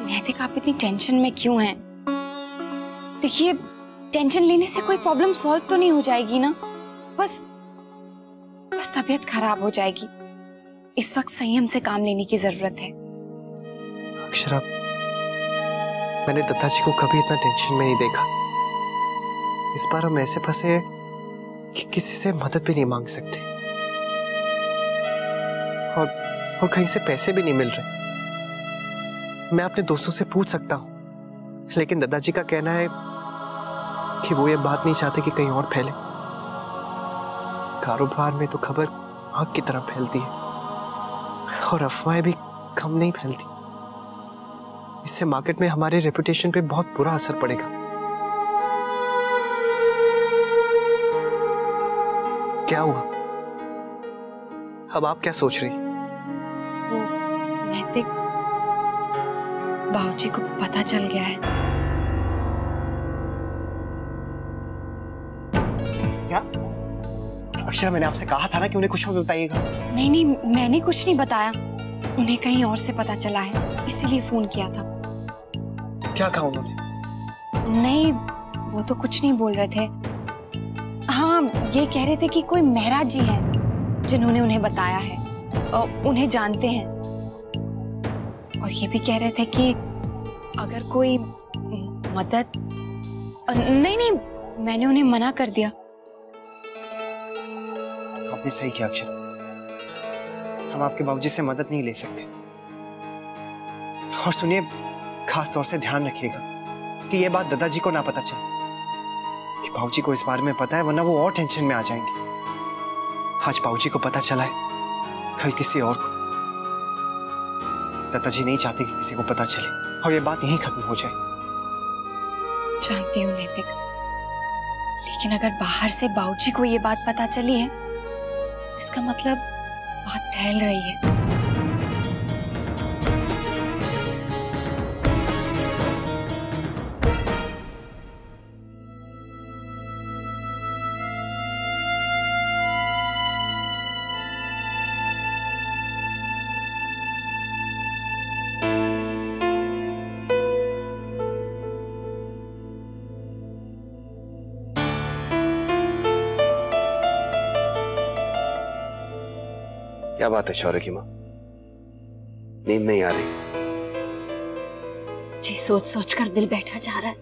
[SPEAKER 13] नैतिक, आप इतनी टेंशन में क्यों हैं? देखिए, टेंशन लेने से कोई प्रॉब्लम सॉल्व तो नहीं हो जाएगी ना, बस तबीयत खराब हो जाएगी। इस वक्त संयम से काम लेने की जरूरत है।
[SPEAKER 2] अक्षरा, मैंने दत्ता जी को कभी इतना टेंशन में नहीं देखा। इस बार हम ऐसे फंसे कि किसी से मदद भी नहीं मांग सकते, और कहीं से पैसे भी नहीं मिल रहे। मैं अपने दोस्तों से पूछ सकता हूं, लेकिन दादाजी का कहना है कि वो ये बात नहीं चाहते कि कहीं और फैले। कारोबार में तो खबर आग की तरह फैलती है, और अफवाहें भी कम नहीं फैलती। इससे मार्केट में हमारे रेपुटेशन पे बहुत बुरा असर पड़ेगा। क्या हुआ? अब आप क्या सोच रही?
[SPEAKER 13] नैतिक, बाबूजी को पता चल गया है।
[SPEAKER 2] क्या? अक्षरा, मैंने आपसे कहा था ना कि उन्हें कुछ मत बताइएगा।
[SPEAKER 13] नहीं, मैंने कुछ नहीं बताया। उन्हें कहीं और से पता चला है, इसीलिए फोन किया था।
[SPEAKER 2] क्या कहा उन्होंने?
[SPEAKER 13] नहीं, वो तो कुछ नहीं बोल रहे थे। हाँ, ये कह रहे थे कि कोई मेहरा जी हैं जिन्होंने उन्हें बताया है और उन्हें जानते हैं। और ये भी कह रहे थे कि अगर कोई मदद। नहीं, मैंने उन्हें मना कर दिया।
[SPEAKER 2] आपने सही किया अक्षरा। हम आपके बाबूजी से मदद नहीं ले सकते। और सुनिए, खास तौर से ध्यान रखिएगा कि ये बात दादाजी को ना पता चले कि बाबूजी को इस बारे में पता है, वरना वो और टेंशन में आ जाएंगे। आज बाबूजी को पता चला है, कल किसी और को। दादाजी नहीं चाहते कि किसी को पता चले और ये बात यहीं खत्म हो जाए।
[SPEAKER 13] जानती हूँ नैतिक, लेकिन अगर बाहर से बाबूजी को ये बात पता चली है, इसका मतलब बात फैल रही है।
[SPEAKER 6] क्या बात है शौर्य की माँ, नींद नहीं आ रही?
[SPEAKER 4] जी सोच सोच कर दिल बैठा जा रहा है।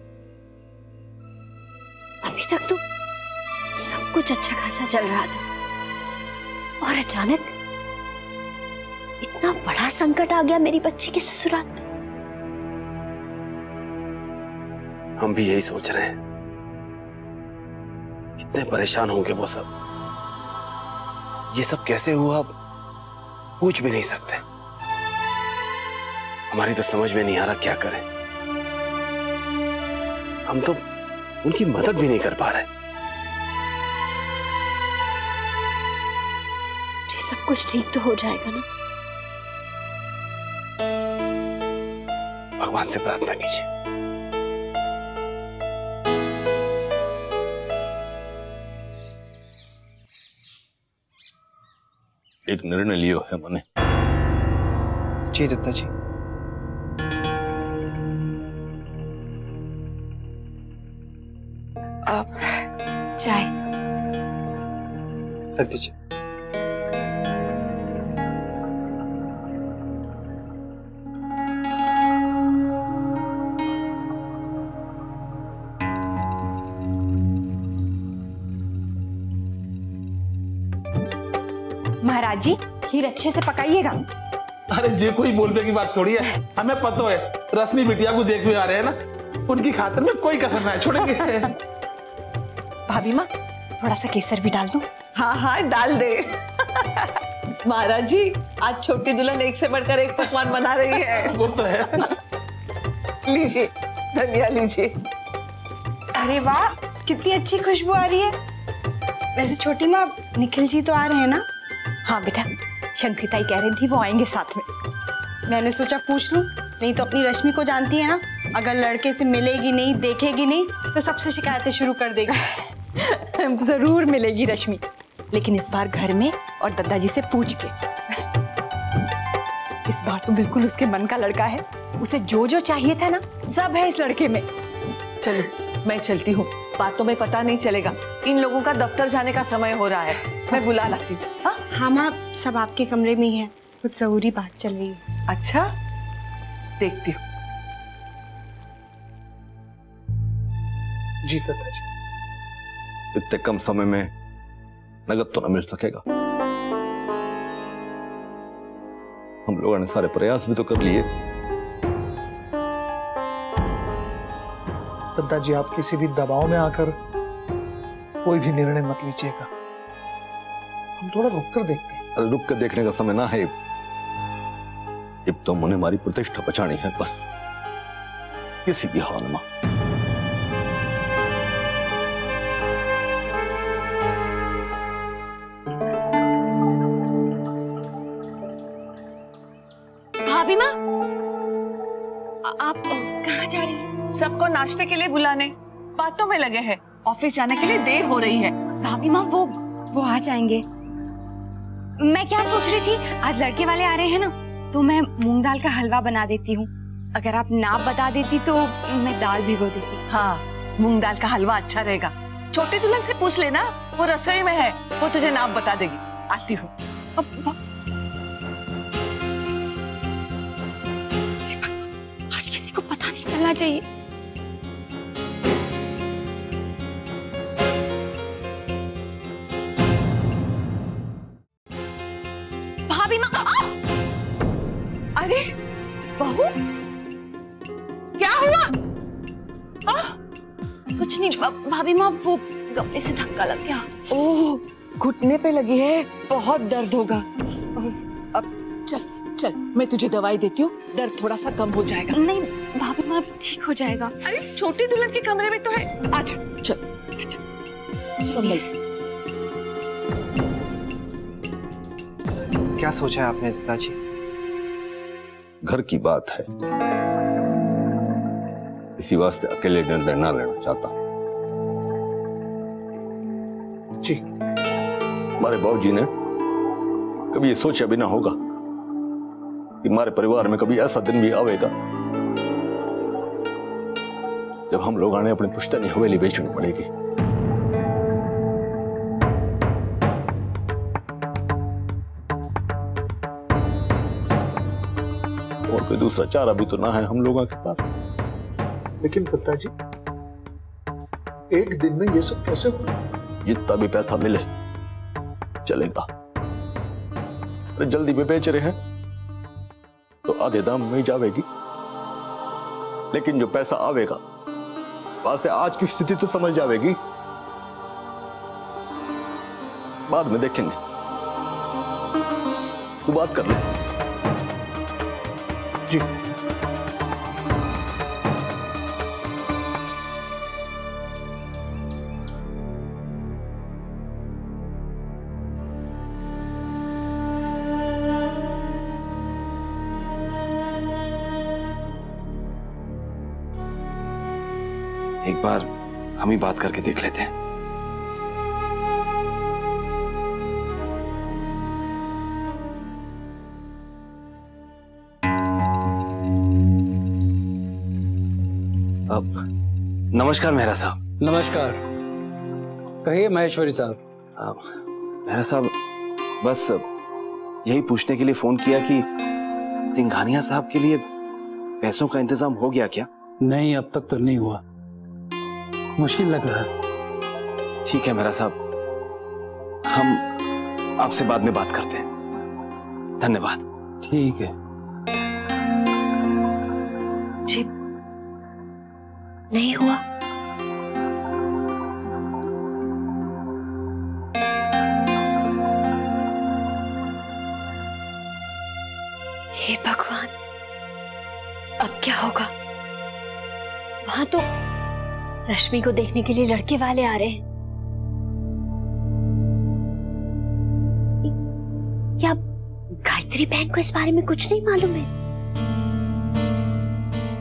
[SPEAKER 4] अभी तक तो सब कुछ अच्छा खासा चल रहा था और अचानक इतना बड़ा संकट आ गया मेरी बच्ची के ससुराल में।
[SPEAKER 6] हम भी यही सोच रहे हैं, कितने परेशान होंगे वो सब। ये सब कैसे हुआ पूछ भी नहीं सकते। हमारी तो समझ में नहीं आ रहा क्या करें। हम तो उनकी मदद भी नहीं कर पा रहे।
[SPEAKER 4] जी सब कुछ ठीक तो हो जाएगा ना?
[SPEAKER 6] भगवान से प्रार्थना कीजिए।
[SPEAKER 7] एक निर्णय लियो है मैंने।
[SPEAKER 2] जी दत्ता जी।
[SPEAKER 13] चाय
[SPEAKER 2] रख दीजिए।
[SPEAKER 1] महाराज जी, खीर अच्छे से पकाइएगा।
[SPEAKER 16] अरे जे कोई बोलने की बात थोड़ी है, हमें पता है रश्मि बिटिया को देख भी आ रहे हैं ना, उनकी खातिर में कोई कसर ना छोड़ेंगे।
[SPEAKER 1] भाभी माँ, थोड़ा सा केसर भी डाल दूं?
[SPEAKER 5] हाँ हाँ डाल दे। महाराज जी, आज छोटी दुल्हन एक से बढ़कर एक पकवान बना रही है।
[SPEAKER 16] वो तो है।
[SPEAKER 5] लीजिए धनिया लीजिए।
[SPEAKER 17] अरे वाह, कितनी अच्छी खुशबू आ रही है। वैसे छोटी माँ, निखिल जी तो आ रहे हैं ना?
[SPEAKER 1] हाँ बेटा, शंकरिताई कह रही थी वो आएंगे साथ में।
[SPEAKER 17] मैंने सोचा पूछ लूं, नहीं तो अपनी रश्मि को जानती है ना, अगर लड़के से मिलेगी नहीं, देखेगी नहीं तो सबसे शिकायतें शुरू कर देगी।
[SPEAKER 1] जरूर मिलेगी रश्मि, लेकिन इस बार घर में और दादाजी से पूछ के। इस बार तो बिल्कुल उसके मन का लड़का है, उसे जो जो चाहिए था ना सब है इस लड़के में।
[SPEAKER 5] चलो मैं चलती हूँ, बातों में पता नहीं चलेगा। इन लोगों का दफ्तर जाने का समय हो रहा है, मैं बुला लाती हूँ।
[SPEAKER 17] हाँ माँ, सब आपके कमरे में ही है, कुछ जरूरी बात चल रही है।
[SPEAKER 5] अच्छा, देखती हूँ।
[SPEAKER 3] जी दत्ता जी।
[SPEAKER 7] इतने कम समय में नगद तो न मिल सकेगा। हम लोगों ने सारे प्रयास भी तो कर लिए।
[SPEAKER 3] दत्ता जी, आप किसी भी दबाव में आकर कोई भी निर्णय मत लीजिएगा। हम थोड़ा रुक कर देखते हैं।
[SPEAKER 7] अरे रुक कर देखने का समय ना है। अब तो मुझे हमारी प्रतिष्ठा बचानी है बस, किसी भी हाल में।
[SPEAKER 13] भाभी माँ, आप कहाँ जा रही हैं?
[SPEAKER 5] सबको नाश्ते के लिए बुलाने, बातों में लगे हैं। ऑफिस जाने के लिए देर हो रही है।
[SPEAKER 13] भाभी माँ, वो आ जाएंगे। मैं क्या सोच रही थी, आज लड़के वाले आ रहे हैं ना, तो मैं मूंग दाल का हलवा बना देती हूँ। अगर आप ना बता देती तो मैं दाल भिगो देती।
[SPEAKER 5] हाँ, मूंग दाल का हलवा अच्छा रहेगा। छोटी दुल्हन से पूछ लेना, वो रसोई में है, वो तुझे नाम बता देगी। आती हूँ।
[SPEAKER 13] आज किसी को पता नहीं चलना चाहिए। भाभी माँ, बहू क्या हुआ? कुछ नहीं भाभी माँ, वो गमले से धक्का लग गया।
[SPEAKER 5] ओह, घुटने पे लगी है, बहुत दर्द होगा। अब चल चल, मैं तुझे दवाई देती हूँ, दर्द थोड़ा सा कम हो जाएगा।
[SPEAKER 13] नहीं भाभी माँ, ठीक हो जाएगा।
[SPEAKER 5] अरे छोटी दुल्हन के कमरे में तो है, आजा चल संभल।
[SPEAKER 2] क्या सोचा है आपने पिताजी?
[SPEAKER 7] घर की बात है, इसी वास्ते अकेले निर्णय ना लेना चाहता।
[SPEAKER 3] जी,
[SPEAKER 7] हमारे बाबूजी ने कभी ये सोचा भी ना होगा कि हमारे परिवार में कभी ऐसा दिन भी आवेगा जब हम लोग आने अपनी पुश्तैनी हवेली बेचनी पड़ेगी। और कोई दूसरा चारा भी तो ना है हम लोगों के पास।
[SPEAKER 3] लेकिन पिताजी, एक दिन में ये सब कैसे होगा?
[SPEAKER 7] जितना भी पैसा मिले चलेगा। अरे जल्दी में बेच रहे हैं तो आधे दाम में ही जाएगी, लेकिन जो पैसा आवेगा वहां से आज की स्थिति तो समझ जाएगी, बाद में देखेंगे। तू बात कर ले।
[SPEAKER 3] जी।
[SPEAKER 11] एक बार हम ही बात करके देख लेते हैं। अब नमस्कार मेहरा साहब।
[SPEAKER 14] नमस्कार, कहिए महेश्वरी साहब।
[SPEAKER 11] मेहरा साहब, बस यही पूछने के लिए फोन किया कि सिंघानिया साहब के लिए पैसों का इंतजाम हो गया क्या?
[SPEAKER 14] नहीं, अब तक तो नहीं हुआ, मुश्किल लग रहा है।
[SPEAKER 11] ठीक है मेहरा साहब, हम आपसे बाद में बात करते हैं। धन्यवाद।
[SPEAKER 14] ठीक है।
[SPEAKER 4] जी, नहीं हुआ। हे भगवान, अब क्या होगा? वहां तो रश्मि को देखने के लिए लड़के वाले आ रहे हैं। क्या गायत्री बहन को इस बारे में कुछ नहीं मालूम है?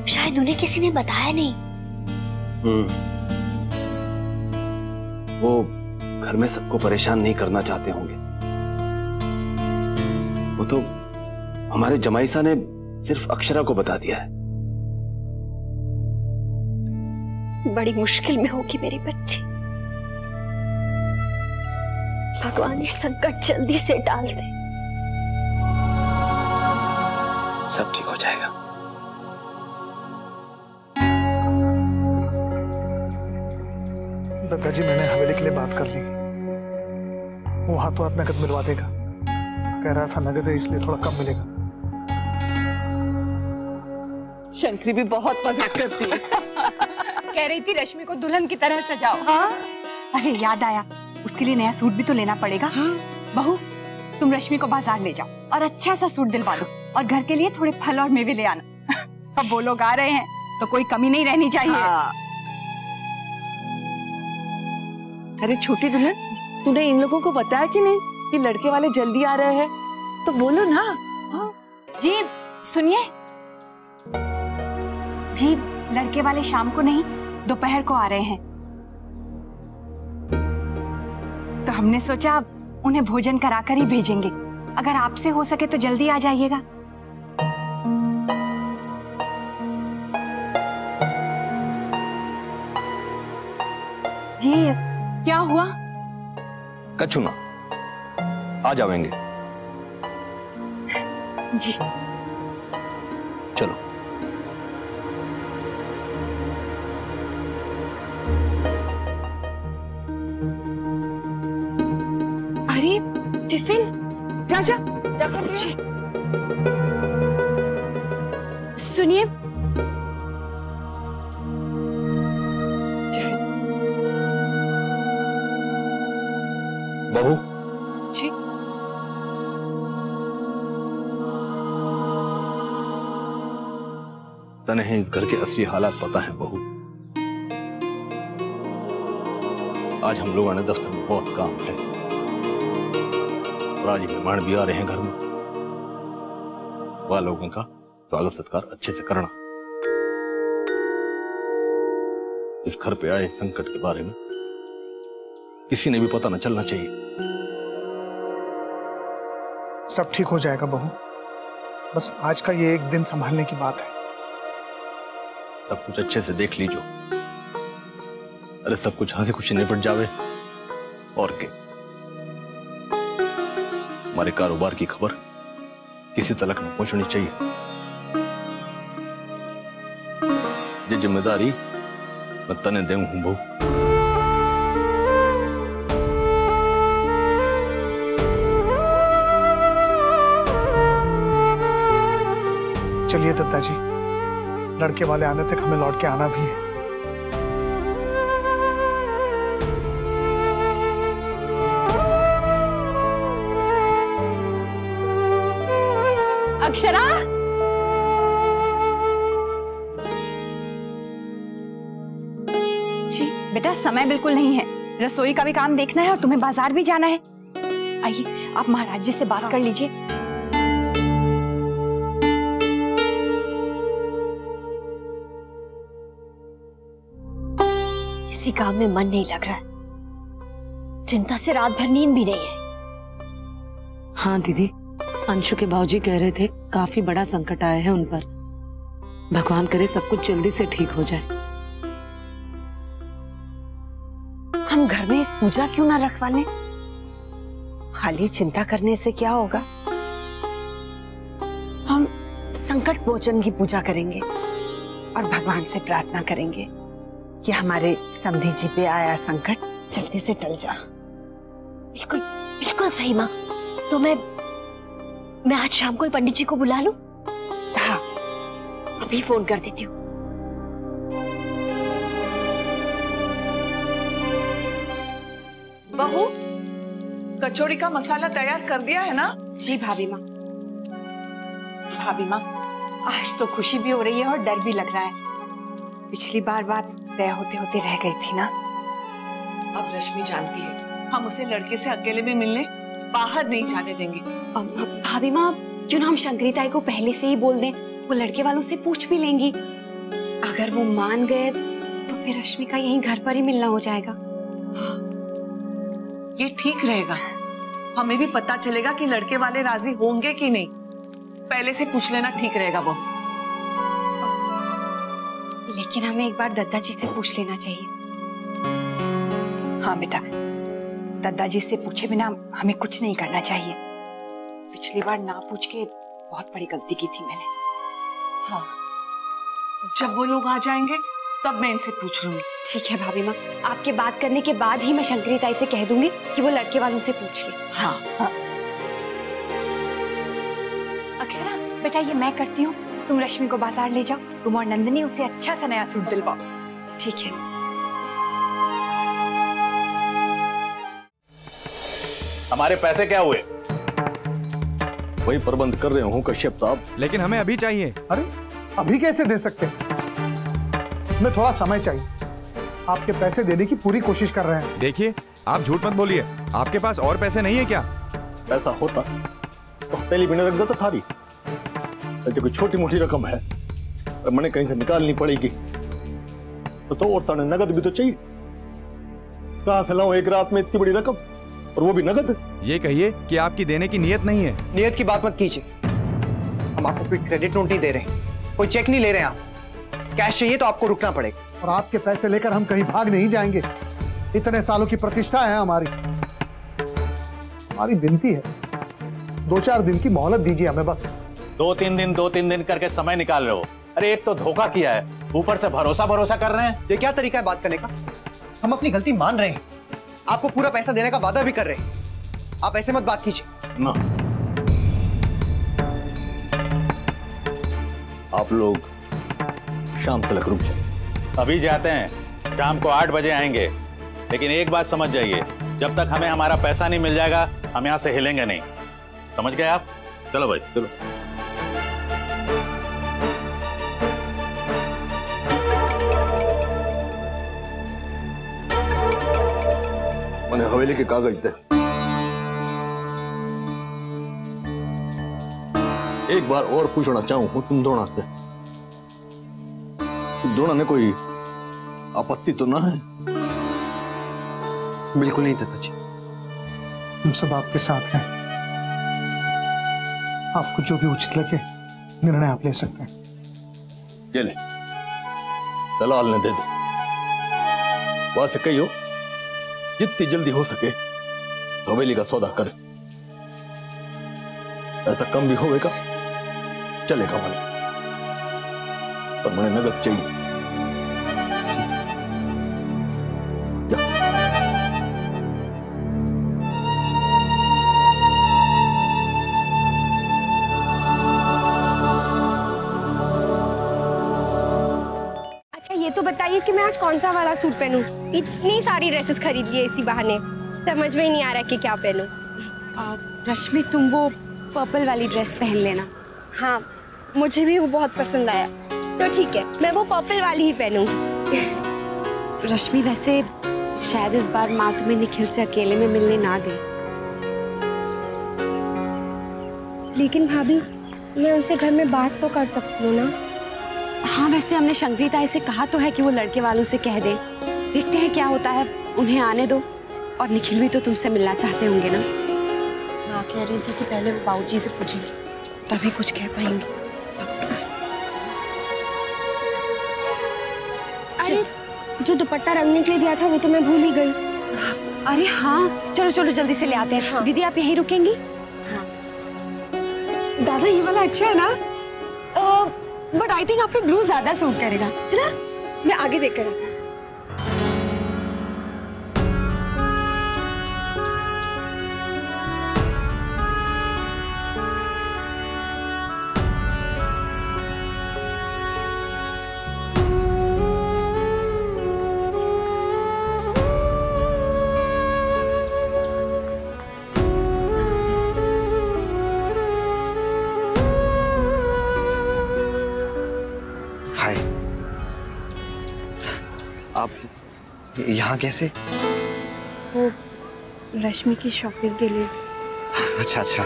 [SPEAKER 4] शायद उन्हें किसी ने बताया नहीं।
[SPEAKER 11] वो घर में सबको परेशान नहीं करना चाहते होंगे। वो तो हमारे जमाईसा ने सिर्फ अक्षरा को बता दिया है।
[SPEAKER 4] बड़ी मुश्किल में होगी मेरी बच्ची। भगवान ये संकट जल्दी से डाल दे।
[SPEAKER 11] सब ठीक हो जाएगा।
[SPEAKER 3] दादाजी, मैंने हवेली के लिए बात कर ली, वो हाथों हाथ नकद मिलवा देगा। कह रहा था नगद है इसलिए थोड़ा कम मिलेगा।
[SPEAKER 5] शंकरी भी बहुत मजाक करती है।
[SPEAKER 1] कह रही थी रश्मि को दुल्हन की तरह सजाओ।
[SPEAKER 17] हाँ? अरे याद आया, उसके लिए नया सूट भी तो लेना पड़ेगा।
[SPEAKER 1] हाँ? बहू, तुम रश्मि को बाजार ले जाओ और अच्छा सा सूट दिलवा दो, और घर के लिए थोड़े फल और मेवे ले आना। अब वो लोग आ रहे हैं तो कोई कमी नहीं रहनी चाहिए।
[SPEAKER 5] हाँ। अरे छोटी दुल्हन, तूने इन लोगों को बताया कि नहीं कि लड़के वाले जल्दी आ रहे हैं? तो बोलो ना।
[SPEAKER 1] हाँ? जी सुनिए जी, लड़के वाले शाम को नहीं दोपहर को आ रहे हैं, तो हमने सोचा उन्हें भोजन कराकर ही भेजेंगे। अगर आपसे हो सके तो जल्दी आ जाइएगा। जी क्या हुआ?
[SPEAKER 7] कछु ना, आ जाएंगे।
[SPEAKER 1] जी
[SPEAKER 7] चलो।
[SPEAKER 13] अरे टिफिन,
[SPEAKER 5] जा जा,
[SPEAKER 8] सुनिए,
[SPEAKER 7] बहू
[SPEAKER 13] जी
[SPEAKER 7] तन्हें इस घर के असली हालात पता है बहू। आज हम लोगों ने दफ्तर में बहुत काम है और आज मेहमान भी आ रहे हैं घर में। वह लोगों का स्वागत सत्कार अच्छे से करना। इस घर पे आए संकट के बारे में किसी ने भी पता न चलना चाहिए।
[SPEAKER 3] सब ठीक हो जाएगा बहू, बस आज का ये एक दिन संभालने की बात है।
[SPEAKER 7] सब कुछ अच्छे से देख लीजो। अरे सब कुछ हंसी खुशी निपट जावे और क्या। हमारे कारोबार की खबर किसी तलक न पहुंचनी चाहिए। ये जिम्मेदारी मैं तने देऊं हूं बहू।
[SPEAKER 3] चलिए दत्ता जी, लड़के वाले आने तक हमें लौट के आना भी है।
[SPEAKER 1] अक्षरा, जी बेटा, समय बिल्कुल नहीं है। रसोई का भी काम देखना है और तुम्हें बाजार भी जाना है। आइए, आप महाराज जी से बात कर लीजिए।
[SPEAKER 4] इसी काम में मन नहीं लग रहा। चिंता से रात भर नींद भी नहीं है।
[SPEAKER 5] हाँ दीदी, अंशु के भाऊजी कह रहे थे काफी बड़ा संकट आया है उन पर। भगवान करे सब कुछ जल्दी से ठीक हो जाए।
[SPEAKER 10] हम घर में एक पूजा क्यों ना रखवा लें? खाली चिंता करने से क्या होगा? हम संकट मोचन की पूजा करेंगे और भगवान से प्रार्थना करेंगे कि हमारे समधी जी पे आया संकट जल्दी से टल जा।
[SPEAKER 4] बिल्कुल बिल्कुल सही माँ। तो मैं आज शाम को ही पंडित जी को बुला लूं?
[SPEAKER 10] हाँ,
[SPEAKER 4] अभी फोन कर देती हूँ।
[SPEAKER 5] बहू, कचौड़ी का मसाला तैयार कर दिया है ना?
[SPEAKER 1] जी भाभी माँ। भाभी माँ, आज तो खुशी भी हो रही है और डर भी लग रहा है। पिछली बार बात तय होते होते रह गई थी ना।
[SPEAKER 5] अब रश्मि जानती है हम उसे लड़के से अकेले में मिलने बाहर नहीं जाने देंगे।
[SPEAKER 8] भाभी माँ, क्यों ना हम शंकरी ताई को पहले से ही बोल दें, वो लड़के वालों से पूछ भी लेंगी। अगर वो मान गए तो फिर रश्मि का यहीं घर पर ही मिलना हो जाएगा।
[SPEAKER 5] ये ठीक रहेगा। हमें भी पता चलेगा कि लड़के वाले राजी होंगे कि नहीं। पहले से पूछ लेना ठीक रहेगा वो।
[SPEAKER 8] लेकिन हमें एक बार दद्दा जी से पूछ लेना चाहिए।
[SPEAKER 1] हाँ बेटा, दद्दा जी से पूछे बिना हमें कुछ नहीं करना चाहिए। पिछली बार ना पूछ के बहुत बड़ी गलती की थी मैंने।
[SPEAKER 5] हाँ, जब वो लोग आ जाएंगे तब मैं इनसे पूछ लूंगी।
[SPEAKER 8] ठीक है भाभी माँ, आपके बात करने के बाद ही मैं शंकरी ताई से कह दूंगी कि वो लड़के वालों से पूछ ले।
[SPEAKER 5] हाँ, हाँ।
[SPEAKER 1] अक्षरा बेटा, ये मैं करती हूँ, तुम रश्मि को बाजार ले जाओ। तुम और नंदिनी उसे अच्छा सा नया सूट दिलवाओ।
[SPEAKER 8] ठीक है।
[SPEAKER 11] हमारे पैसे क्या हुए?
[SPEAKER 7] वही प्रबंध कर रहे हूँ कश्यप साहब।
[SPEAKER 15] लेकिन हमें अभी चाहिए।
[SPEAKER 3] अरे अभी कैसे दे सकते हैं? हमें थोड़ा समय चाहिए। आपके पैसे देने की पूरी कोशिश कर रहे हैं।
[SPEAKER 15] देखिए, आप झूठ मत बोलिए। आपके पास और पैसे नहीं है क्या?
[SPEAKER 7] पैसा होता तो पहली महीने रख देता था भी। जो कोई छोटी मोटी रकम है और मैंने कहीं से निकालनी पड़ेगी तो और नगद भी तो चाहिए। कहां से लाऊं एक रात में इतनी बड़ी रकम, और वो भी नगद?
[SPEAKER 15] ये कहिए कि आपकी देने की नियत नहीं है।
[SPEAKER 2] नियत की बात मत कीजिए। हम आपको कोई क्रेडिट नोट नहीं दे रहे, कोई चेक नहीं ले रहे हैं। आप कैश चाहिए तो आपको रुकना पड़ेगा।
[SPEAKER 3] और आपके पैसे लेकर हम कहीं भाग नहीं जाएंगे। इतने सालों की प्रतिष्ठा है हमारी। हमारी विनती है, 2-4 दिन की मोहलत दीजिए हमें बस।
[SPEAKER 11] 2-3 दिन करके समय निकाल रहे हो। अरे एक तो धोखा किया है, ऊपर से भरोसा कर रहे हैं।
[SPEAKER 2] ये क्या तरीका है बात करने का? हम अपनी गलती मान रहे हैं, आपको पूरा पैसा देने का वादा भी कर रहे हैं। आप ऐसे मत बात कीजिए
[SPEAKER 7] ना। आप लोग शाम तक रुक जाए।
[SPEAKER 18] अभी जाते हैं, शाम को 8 बजे आएंगे। लेकिन एक बात समझ जाइए, जब तक हमें हमारा पैसा नहीं मिल जाएगा हम यहाँ से हिलेंगे नहीं। समझ गए आप? चलो भाई चलो।
[SPEAKER 7] मैंने हवेली के कागज दे। एक बार और पूछना चाहूं तुम दोनों से, तुम दोनों ने कोई आपत्ति तो ना है?
[SPEAKER 2] बिल्कुल नहीं दादा जी।
[SPEAKER 3] हम सब आपके साथ हैं। आपको जो भी उचित लगे निर्णय आप ले सकते हैं।
[SPEAKER 7] ये ले, दलाल ने दे दे। वहां से कहियो जितनी जल्दी हो सके हवेली का सौदा करे। ऐसा कम भी होगा चलेगा मैंने, पर मैंने नगद चाहिए।
[SPEAKER 8] ये तो बताइए कि मैं आज कौन सा वाला सूट पहनूं? इतनी सारी ड्रेसेस खरीद ली है इसी बहाने, समझ में ही नहीं आ रहा कि क्या पहनूं।
[SPEAKER 13] रश्मि तुम वो पर्पल वाली ड्रेस पहन लेना।
[SPEAKER 8] हाँ, मुझे भी वो बहुत पसंद आया। तो ठीक है, मैं वो पर्पल वाली ही पहनूंगी।
[SPEAKER 13] रश्मि वैसे शायद इस बार माँ तुम्हें निखिल से अकेले में मिलने ना दे।
[SPEAKER 8] लेकिन भाभी, मैं उनसे घर में बात तो कर सकती हूँ ना?
[SPEAKER 13] हाँ, वैसे हमने शंकरी ताई से कहा तो है कि वो लड़के वालों से कह दे। देखते हैं क्या होता है, उन्हें आने दो। और निखिल भी तो तुमसे मिलना चाहते होंगे ना?
[SPEAKER 17] माँ कह रही थी कि पहले वो बाबूजी से पूछेंगे तभी कुछ कह पाएंगे।
[SPEAKER 8] अरे जो दुपट्टा रंगने के लिए दिया था वो तो मैं भूल ही गई।
[SPEAKER 13] अरे हाँ, चलो चलो जल्दी से ले आते हैं। हाँ। दीदी आप यहीं रुकेंगी?
[SPEAKER 8] हाँ।
[SPEAKER 13] दादा ये वाला अच्छा है ना? बट आई थिंक आपको ब्लू ज्यादा सूट करेगा, है ना? मैं आगे देख कर
[SPEAKER 2] आप यहाँ कैसे?
[SPEAKER 17] वो रश्मि की शॉपिंग के लिए।
[SPEAKER 2] अच्छा अच्छा,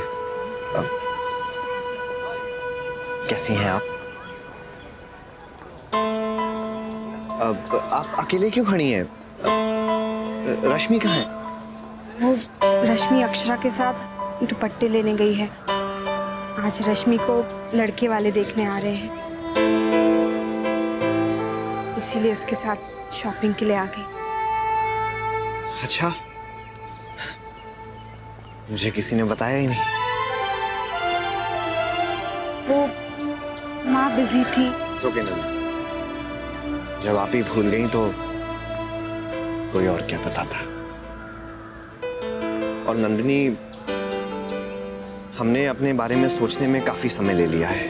[SPEAKER 2] कैसी हैं आप? अब आप अकेले क्यों खड़ी हैं? रश्मि कहाँ है?
[SPEAKER 17] वो रश्मि अक्षरा के साथ दुपट्टे लेने गई है। आज रश्मि को लड़के वाले देखने आ रहे हैं, इसीलिए उसके साथ शॉपिंग के लिए आ गई।
[SPEAKER 2] अच्छा, मुझे किसी ने बताया ही नहीं।
[SPEAKER 17] वो माँ बिजी थी।
[SPEAKER 2] ओके नंदी, जब आप ही भूल गई तो कोई और क्या पता था। और नंदिनी, हमने अपने बारे में सोचने में काफी समय ले लिया है।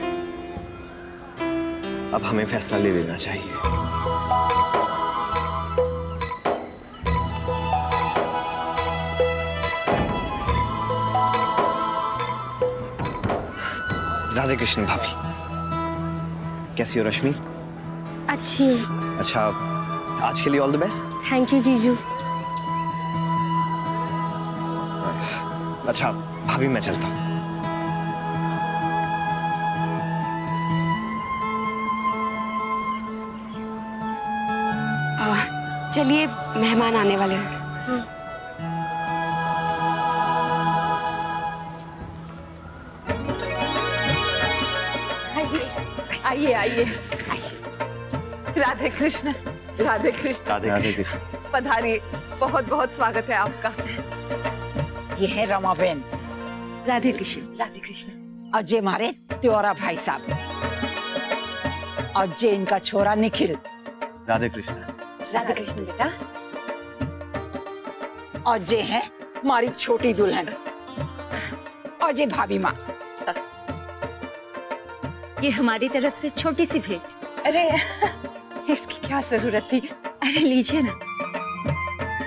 [SPEAKER 2] अब हमें फैसला ले लेना चाहिए। राधे कृष्ण भाभी, कैसी हो रश्मि?
[SPEAKER 8] अच्छी हूँ।
[SPEAKER 2] अच्छा, आज के लिए all the best.
[SPEAKER 8] Thank you जीजू।
[SPEAKER 2] अच्छा भाभी, मैं चलता हूँ।
[SPEAKER 13] चलिए, मेहमान आने वाले हैं।
[SPEAKER 5] आइए आइए। राधे कृष्ण, राधे कृष्ण।
[SPEAKER 6] राधे कृष्ण।
[SPEAKER 5] पधारिए, बहुत बहुत स्वागत है आपका।
[SPEAKER 9] ये है रमाबेन।
[SPEAKER 13] राधे कृष्ण। राधे कृष्ण।
[SPEAKER 9] और जे मारे त्योरा भाई साहब, और जे इनका छोरा निखिल।
[SPEAKER 6] राधे कृष्ण।
[SPEAKER 13] राधे कृष्ण बेटा।
[SPEAKER 9] और जे है हमारी छोटी दुल्हन, और जे भाभी माँ।
[SPEAKER 4] ये हमारी तरफ से छोटी सी भेंट।
[SPEAKER 1] अरे इसकी क्या जरूरत थी?
[SPEAKER 4] अरे लीजिए ना।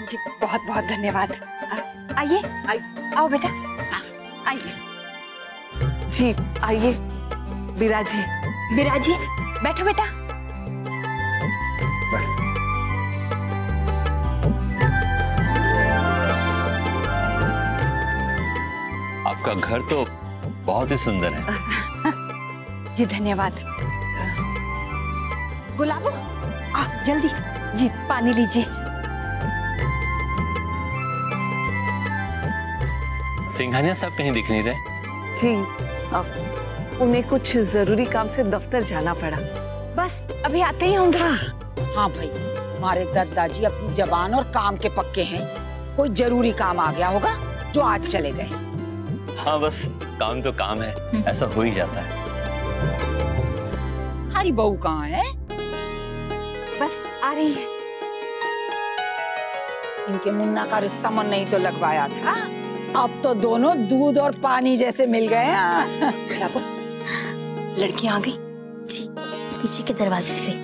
[SPEAKER 1] जी बहुत बहुत धन्यवाद। आइए आओ बेटा, आइए।
[SPEAKER 5] जी आइए, विराजिए।
[SPEAKER 1] विराजिए, बैठो बेटा।
[SPEAKER 19] आपका घर तो बहुत ही सुंदर है।
[SPEAKER 1] जी धन्यवाद। गुलाबो, जल्दी जी पानी लीजिए।
[SPEAKER 19] सिंघानिया साहब कहीं दिख नहीं रहे?
[SPEAKER 5] जी उन्हें कुछ जरूरी काम से दफ्तर जाना पड़ा।
[SPEAKER 1] बस अभी आते ही होंगे।
[SPEAKER 9] हाँ भाई, हमारे दादाजी अपनी जबान और काम के पक्के हैं। कोई जरूरी काम आ गया होगा जो आज चले गए।
[SPEAKER 19] हाँ बस काम तो काम है, ऐसा हो ही जाता है।
[SPEAKER 9] हमारी बहू कहाँ है?
[SPEAKER 1] बस आ रही है।
[SPEAKER 9] इनके मुन्ना का रिश्ता मन नहीं तो लगवाया था, अब तो दोनों दूध और पानी जैसे मिल गए।
[SPEAKER 1] लड़की आ गई
[SPEAKER 4] जी, पीछे के दरवाजे से।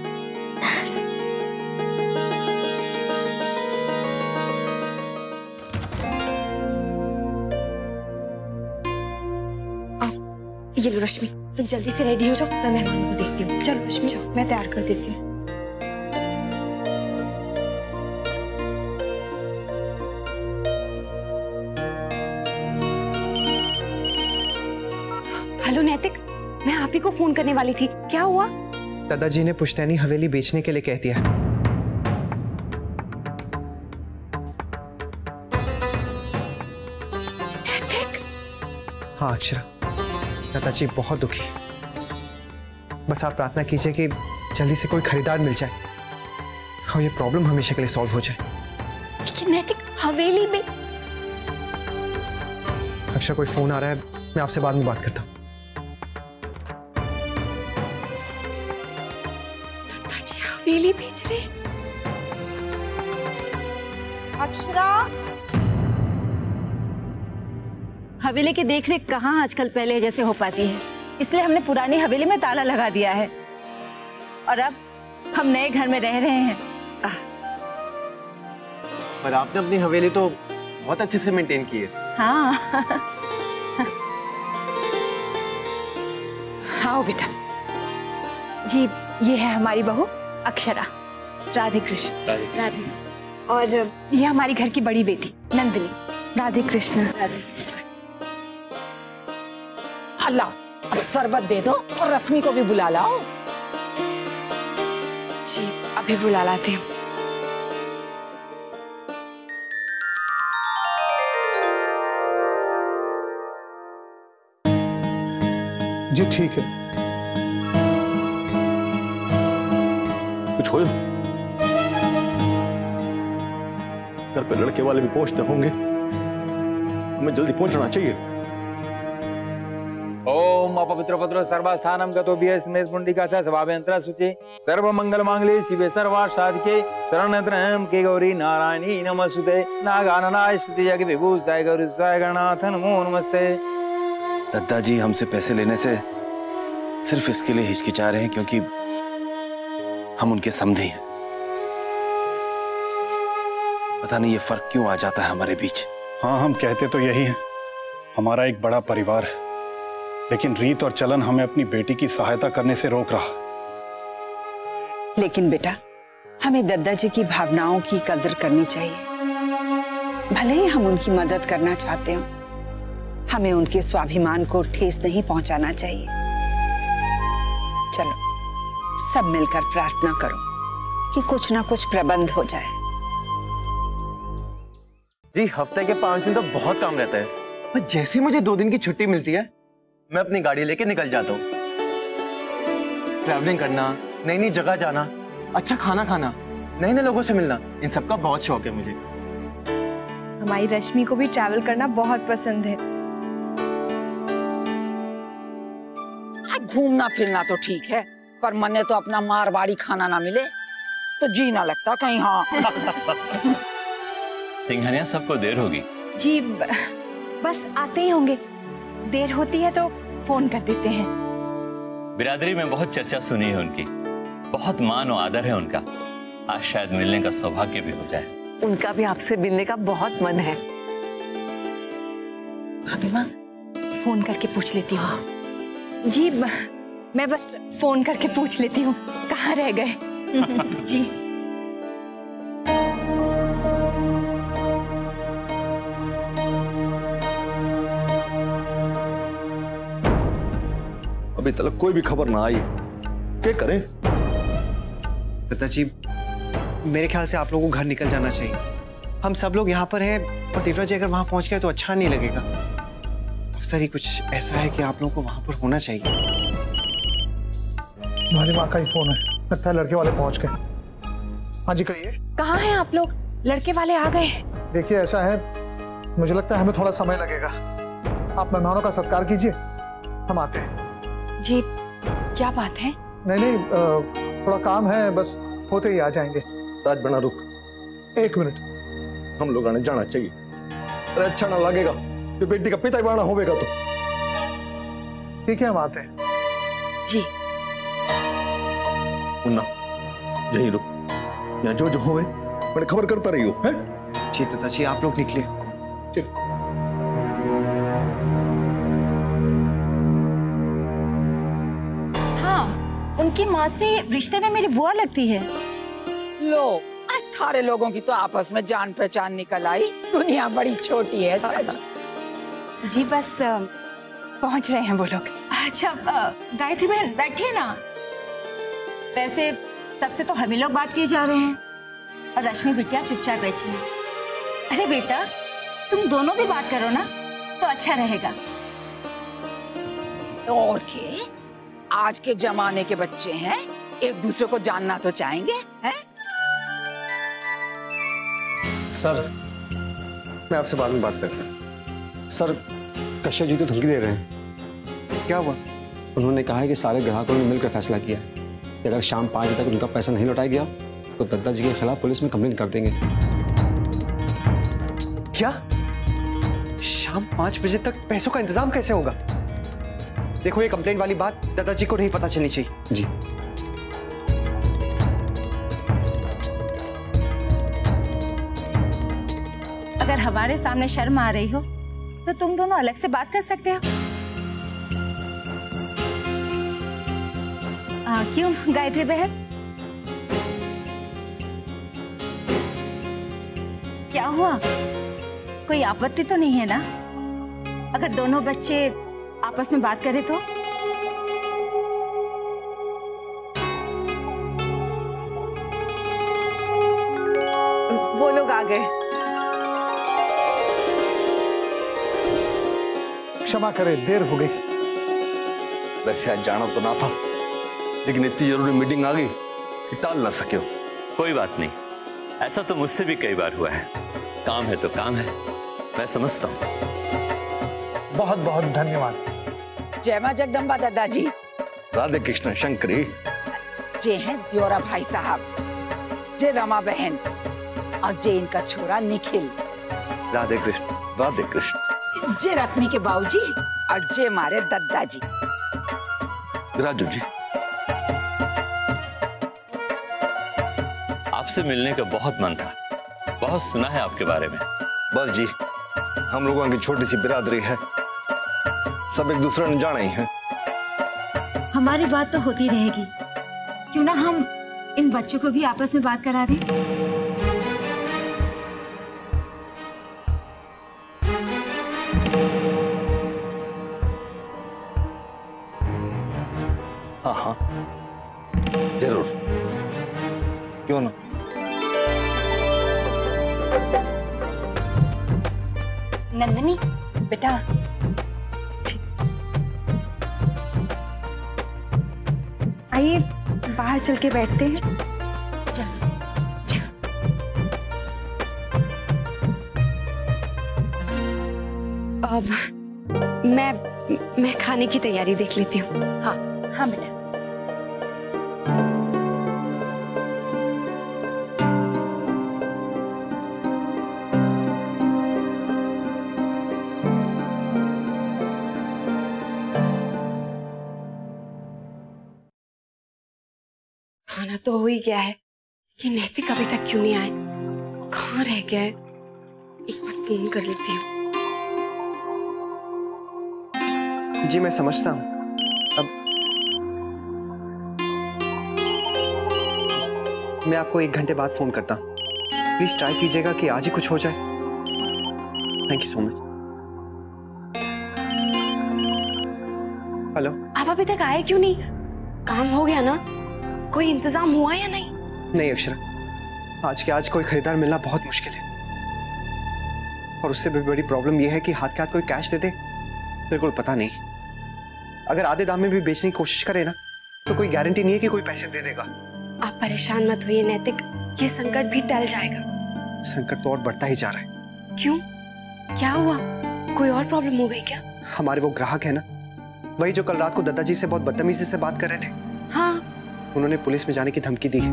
[SPEAKER 1] ये लो रश्मि, तुम जल्दी से रेडी हो जाओ, मैं मेहमान को देखती हूँ। चलो रश्मि जाओ, मैं तैयार कर देती हूँ। हेलो नैतिक, मैं आप ही को फोन करने वाली थी। क्या हुआ?
[SPEAKER 2] दादाजी ने पुश्तैनी हवेली बेचने के लिए कह दिया। हाँ अक्षरा, दादाजी बहुत दुखी। बस आप प्रार्थना कीजिए कि जल्दी से कोई खरीदार मिल जाए और ये प्रॉब्लम हमेशा के लिए सॉल्व हो जाए।
[SPEAKER 1] लेकिन नैतिक, हवेली में।
[SPEAKER 2] अक्षरा कोई फोन आ रहा है, मैं आपसे बाद में बात करता हूँ।
[SPEAKER 1] दादाजी हवेली बेच रहे।
[SPEAKER 10] अक्षरा,
[SPEAKER 20] हवेली की देखरेख कहाँ आजकल पहले जैसे हो पाती है, इसलिए हमने पुरानी हवेली में ताला लगा दिया है और अब हम नए घर में रह रहे हैं।
[SPEAKER 12] पर आपने अपनी हवेली तो बहुत अच्छे से मेंटेन की है।
[SPEAKER 20] हाँ।
[SPEAKER 1] आओ बेटा। जी ये है हमारी बहू अक्षरा। राधे कृष्ण। राधे। और ये हमारी घर की बड़ी बेटी नंदिनी। राधे कृष्ण। राधे।
[SPEAKER 9] अल्लाह, अब शरबत दे दो और रश्मि को भी बुला लाओ।
[SPEAKER 1] जी अभी बुला लाते हैं।
[SPEAKER 15] जी ठीक है।
[SPEAKER 7] कुछ हो? घर पे लड़के वाले भी पहुंचते होंगे, हमें जल्दी पहुंचना चाहिए।
[SPEAKER 21] ओम अपवित्र पत्र सर्वस्थानम गतो बियस्मेस पुंडिका च सभावेंत्र सुचे सर्व मंगल मांगल्ये शिवे सर्वार्थ साधके शरणत्रयं के गौरी नारायणी नमस्ते नागाननाय स्तुति जग विभूषाय गौरीसाय गणनाथ नमो नमस्ते।
[SPEAKER 11] दादाजी हमसे पैसे लेने से सिर्फ इसके लिए हिचकिचा रहे हैं क्योंकि हम उनके समधी हैं। पता नहीं ये फर्क क्यों आ जाता है हमारे बीच।
[SPEAKER 15] हाँ हम कहते तो यही हैं, हमारा एक बड़ा परिवार है, लेकिन रीत और चलन हमें अपनी बेटी की सहायता करने से रोक रहा।
[SPEAKER 10] लेकिन बेटा, हमें दादाजी की भावनाओं की कदर करनी चाहिए। भले ही हम उनकी मदद करना चाहते हो, हमें उनके स्वाभिमान को ठेस नहीं पहुंचाना चाहिए। चलो सब मिलकर प्रार्थना करो कि कुछ ना कुछ प्रबंध हो जाए।
[SPEAKER 12] जी हफ्ते के 5 दिन तो बहुत काम रहता है, पर जैसे मुझे 2 दिन की छुट्टी मिलती है मैं अपनी गाड़ी लेके निकल जाता हूँ। ट्रैवलिंग करना, नई नई जगह जाना, अच्छा खाना खाना, नए नए लोगों से मिलना, इन सब का बहुत शौक है मुझे।
[SPEAKER 22] हमारी रश्मि को भी ट्रैवल करना बहुत पसंद है।
[SPEAKER 9] घूमना फिरना तो ठीक है, पर मने तो अपना मारवाड़ी खाना ना मिले तो जी ना लगता कहीं। हाँ।
[SPEAKER 19] सिंघानिया सबको देर होगी।
[SPEAKER 1] जी बस आते ही होंगे, देर होती है तो फोन कर देते हैं।
[SPEAKER 19] बिरादरी में बहुत चर्चा सुनी है उनकी, बहुत मान और आदर है उनका। आज शायद मिलने का सौभाग्य भी हो जाए।
[SPEAKER 5] उनका भी आपसे मिलने का बहुत मन है।
[SPEAKER 1] भाभी माँ, फोन करके पूछ लेती हूँ।
[SPEAKER 22] जी मैं बस फोन करके पूछ लेती हूँ कहाँ रह गए। जी
[SPEAKER 7] अभी तक कोई भी खबर ना आई, क्या करें?
[SPEAKER 2] पिताजी, मेरे ख्याल से आप लोगों को घर निकल जाना चाहिए। हम सब लोग यहाँ पर हैं और देवराज जी अगर वहां पहुंच गए तो अच्छा नहीं लगेगा। अफसर ही कुछ ऐसा है कि आप लोगों को वहां पर होना चाहिए।
[SPEAKER 3] तुम्हारी माँ का ही फोन है, लगता है लड़के वाले पहुंच गए। हाँ जी कहिए।
[SPEAKER 22] कहाँ हैं आप लोग? लड़के वाले आ गए।
[SPEAKER 3] देखिए ऐसा है, मुझे लगता है हमें थोड़ा समय लगेगा। आप मेहमानों का सत्कार कीजिए, हम आते हैं।
[SPEAKER 22] जी क्या बात है?
[SPEAKER 3] नहीं थोड़ा काम है, बस होते ही आ जाएंगे।
[SPEAKER 7] राज बना रुक,
[SPEAKER 3] 1 मिनट।
[SPEAKER 7] हम लोग आने जाना चाहिए। अरे अच्छा ना लगेगा कि बेटी का पिता ही बाणा होगा तो।
[SPEAKER 3] ठीक है हम आते हैं।
[SPEAKER 22] जी
[SPEAKER 7] मुन्ना यही रुक, यहाँ जो होवे मैंने खबर करता रही हो है?
[SPEAKER 2] जी पिताजी, आप लोग निकले।
[SPEAKER 7] चल।
[SPEAKER 20] उनकी माँ से रिश्ते में मेरी बुआ लगती है।
[SPEAKER 9] लो आज थारे लोगों की तो आपस में जान पहचान निकल आई। दुनिया बड़ी छोटी है सच।
[SPEAKER 22] जी बस पहुंच रहे हैं वो लोग।
[SPEAKER 20] अच्छा गायत्री बहन बैठिए ना। वैसे तब से तो हम ही लोग बात किए जा रहे हैं और रश्मि बिटिया चुपचाप बैठी है। अरे बेटा तुम दोनों भी बात करो ना तो अच्छा रहेगा।
[SPEAKER 9] और के आज के जमाने के बच्चे हैं, एक दूसरे को जानना तो चाहेंगे हैं?
[SPEAKER 6] सर मैं आपसे बाद में बात करता हूँ। सर कश्यप जी तो धमकी दे रहे हैं।
[SPEAKER 2] क्या हुआ?
[SPEAKER 6] उन्होंने कहा है कि सारे ग्राहकों ने मिलकर फैसला किया कि अगर शाम 5 बजे तक उनका पैसा नहीं लौटाया गया तो दत्ता जी के खिलाफ पुलिस में कंप्लेंट कर देंगे।
[SPEAKER 2] क्या? शाम 5 बजे तक पैसों का इंतजाम कैसे होगा? देखो ये कंप्लेंट वाली बात दादाजी को नहीं पता चलनी चाहिए।
[SPEAKER 6] जी
[SPEAKER 20] अगर हमारे सामने शर्म आ रही हो तो तुम दोनों अलग से बात कर सकते हो। क्यों गायत्री बहन, क्या हुआ? कोई आपत्ति तो नहीं है ना अगर दोनों बच्चे आपस में बात करें तो?
[SPEAKER 22] वो लोग आ गए।
[SPEAKER 3] क्षमा करें देर हो गई।
[SPEAKER 7] वैसे आज जाना तो ना था, लेकिन इतनी जरूरी मीटिंग आ गई कि टाल ना सके हो।
[SPEAKER 19] कोई बात नहीं, ऐसा तो मुझसे भी कई बार हुआ है। काम है तो काम है, मैं समझता हूँ।
[SPEAKER 3] बहुत बहुत धन्यवाद।
[SPEAKER 9] जय मां जगदम्बा दादाजी।
[SPEAKER 7] राधे कृष्ण शंकरी।
[SPEAKER 9] जे हैं द्योरा भाई साहब, जे रमा बहन और जे इनका छोरा निखिल।
[SPEAKER 11] राधे कृष्ण।
[SPEAKER 7] राधे कृष्ण।
[SPEAKER 9] जे रश्मि के बाबूजी और जे मारे दादाजी।
[SPEAKER 7] राजू जी
[SPEAKER 19] आपसे मिलने का बहुत मन था, बहुत सुना है आपके बारे में।
[SPEAKER 7] बस जी, हम लोगों की छोटी सी बिरादरी है, सब एक दूसरे ने जाना ही है।
[SPEAKER 20] हमारी बात तो होती रहेगी, क्यों ना हम इन बच्चों को भी आपस में बात करा दें।
[SPEAKER 7] हाँ हाँ जरूर, क्यों ना।
[SPEAKER 22] नंदिनी बेटा, आइए बाहर चल के बैठते हैं।
[SPEAKER 8] अब मैं खाने की तैयारी देख लेती हूँ।
[SPEAKER 22] हाँ हाँ बेटा।
[SPEAKER 8] खाना तो हो ही गया है, ये नैतिक अभी तक क्यों नहीं आए? कहाँ रह गया है? एक बार फोन कर लेती हूँ।
[SPEAKER 2] जी मैं समझता हूँ। अब मैं आपको 1 घंटे बाद फोन करता हूँ। प्लीज ट्राई कीजिएगा कि आज ही कुछ हो जाए। Thank you so much. Hello.
[SPEAKER 8] आप अभी तक आए क्यों नहीं? काम हो गया ना? कोई इंतजाम हुआ या नहीं?
[SPEAKER 2] नहीं अक्षरा, आज के आज कोई खरीदार मिलना बहुत मुश्किल है, और उससे भी बड़ी प्रॉब्लम यह है कि हाथ के हाथ कोई कैश दे दे बिल्कुल पता नहीं। अगर आधे दाम में भी बेचने की कोशिश करे ना तो कोई गारंटी नहीं है कि कोई पैसे दे देगा।
[SPEAKER 8] आप परेशान मत होइए नैतिक, ये संकट भी टल जाएगा।
[SPEAKER 2] संकट तो और बढ़ता ही जा रहा है।
[SPEAKER 8] क्यों? क्या हुआ? कोई और प्रॉब्लम हो गई क्या?
[SPEAKER 2] हमारे वो ग्राहक है ना, वही जो कल रात को दादाजी से बहुत बदतमीजी से बात कर रहे थे।
[SPEAKER 8] हाँ।
[SPEAKER 2] उन्होंने पुलिस में जाने की धमकी दी है।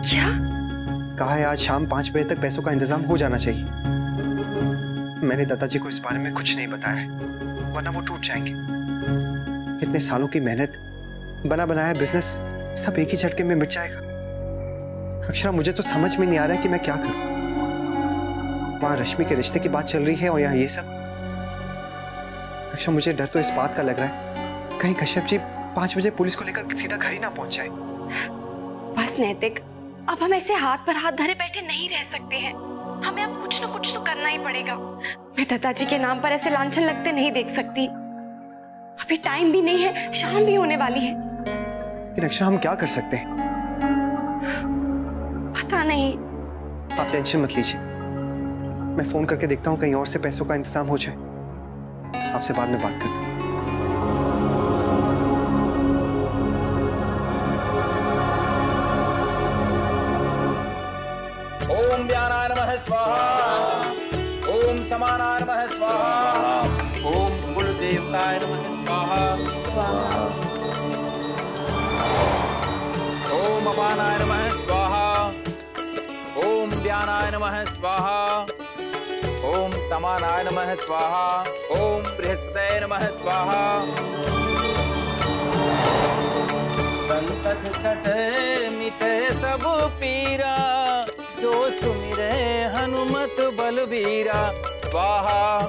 [SPEAKER 8] क्या?
[SPEAKER 2] कहा है आज शाम 5 बजे तक पैसों का इंतजाम हो जाना चाहिए। मैंने दादाजी को इस बारे में कुछ नहीं बताया, वरना वो टूट जाएंगे। इतने सालों की मेहनत, बना बनाया बिजनेस सब एक ही झटके में मिट जाएगा। अक्षरा मुझे तो समझ में नहीं आ रहा है कि मैं क्या करूं। वहां रश्मि के रिश्ते की बात चल रही है और यहाँ ये सब। अक्षरा मुझे डर तो इस बात का लग रहा है कहीं कश्यप जी 5 बजे पुलिस को लेकर सीधा घर ही ना पहुंच जाए।
[SPEAKER 8] बस नैतिक, अब हम ऐसे हाथ पर हाथ धरे बैठे नहीं रह सकते हैं। हमें अब कुछ न कुछ तो करना ही पड़ेगा। मैं दादाजी के नाम पर ऐसे लांछन लगते नहीं देख सकती। अभी टाइम भी नहीं है, शाम भी होने वाली है।
[SPEAKER 2] लेकिन अक्षरा हम क्या कर सकते हैं?
[SPEAKER 8] पता नहीं।
[SPEAKER 2] आप टेंशन मत लीजिए, मैं फोन करके देखता हूँ कहीं और से पैसों का इंतजाम हो जाए। आपसे बाद में बात करता हूँ।
[SPEAKER 21] ओम व्यानाय नमः स्वाहा, ओम समानाय नमः स्वाहा, ओम कुल देवताय नमः स्वाहा, ओम अपानाय नमः स्वाहा, ओम व्यानाय नमः स्वाहा, ओम समानाय नमः स्वाहा, ओम बृहस्पतये नमः स्वाहा। संकट कटे मिटे सब पीरा, जो सुमिरे हनुमत बलबीरा स्वाहा।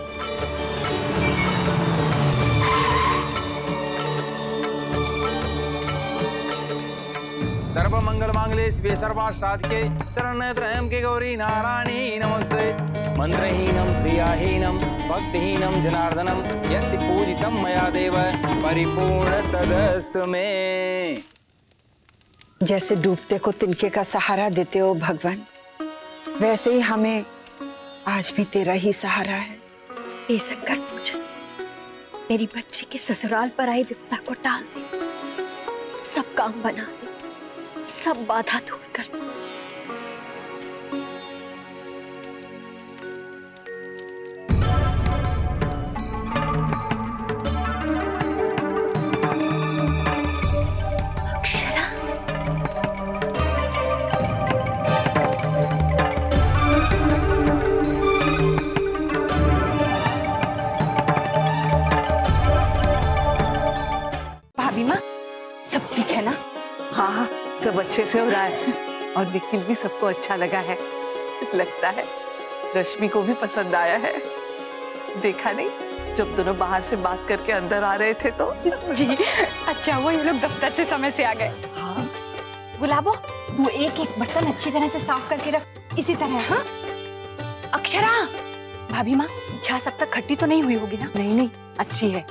[SPEAKER 21] सर्व मंगल मांगल्ये शिवे सर्वार्थ साधिके शरण्ये त्र्यंबके गौरी नारायणी नमस्ते। मंत्रहीनम क्रियाहीनम भक्तिहीनम जनार्दनम यत् पूजितं मया देव परिपूर्ण तदस्तु मे।
[SPEAKER 10] जैसे डूबते को तिनके का सहारा देते हो भगवान, वैसे ही हमें आज भी तेरा ही सहारा है।
[SPEAKER 4] ये संकट पूजन मेरी बच्ची के ससुराल पर आई विपदा को टाल दे, सब काम बना दे, सब बाधा दूर कर दे।
[SPEAKER 5] सब अच्छे से हो रहा है और निखिल भी सबको अच्छा लगा है। लगता है रश्मि को भी पसंद आया है। देखा नहीं जब दोनों बाहर से बात करके अंदर आ रहे थे तो।
[SPEAKER 1] जी अच्छा वो ये लोग दफ्तर से समय से आ गए।
[SPEAKER 22] हाँ। गुलाबो तू एक एक बर्तन अच्छी तरह से साफ करके रख, इसी तरह। हाँ
[SPEAKER 1] अक्षरा, भाभी माँ छाछ अब तक खट्टी तो नहीं हुई होगी ना?
[SPEAKER 5] नहीं नहीं अच्छी है।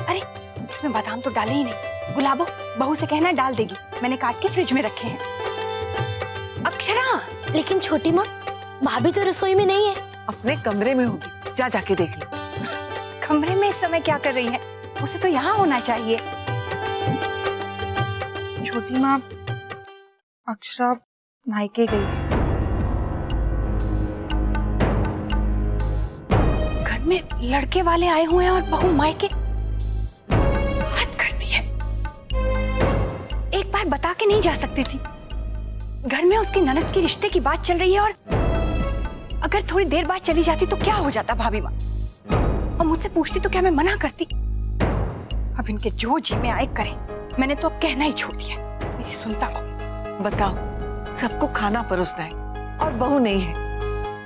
[SPEAKER 1] अरे इसमें बादाम तो डाले ही नहीं। गुलाबो बहू से कहना डाल देगी, मैंने काट के फ्रिज में रखे हैं।
[SPEAKER 4] अक्षरा लेकिन छोटी माँ, भाभी तो रसोई में नहीं है।
[SPEAKER 5] अपने कमरे में होगी, जा जाके देख ले।
[SPEAKER 1] कमरे में इस समय क्या कर रही है? उसे तो यहाँ होना चाहिए।
[SPEAKER 22] छोटी माँ, अक्षरा मायके गई।
[SPEAKER 1] घर में लड़के वाले आए हुए हैं और बहू मायके। हद करती है। एक बार बता के नहीं जा सकती थी? घर में उसकी ननद के रिश्ते की बात चल रही है और अगर थोड़ी देर बाद चली जाती तो क्या हो जाता भाभी माँ? और मुझसे पूछती तो क्या मैं मना करती? अब इनके जो जी में आए करें। मैंने तो अब कहना ही छोड़ दिया, मेरी सुनता को।
[SPEAKER 5] बताओ, सबको खाना परोसना है और बहू नहीं है,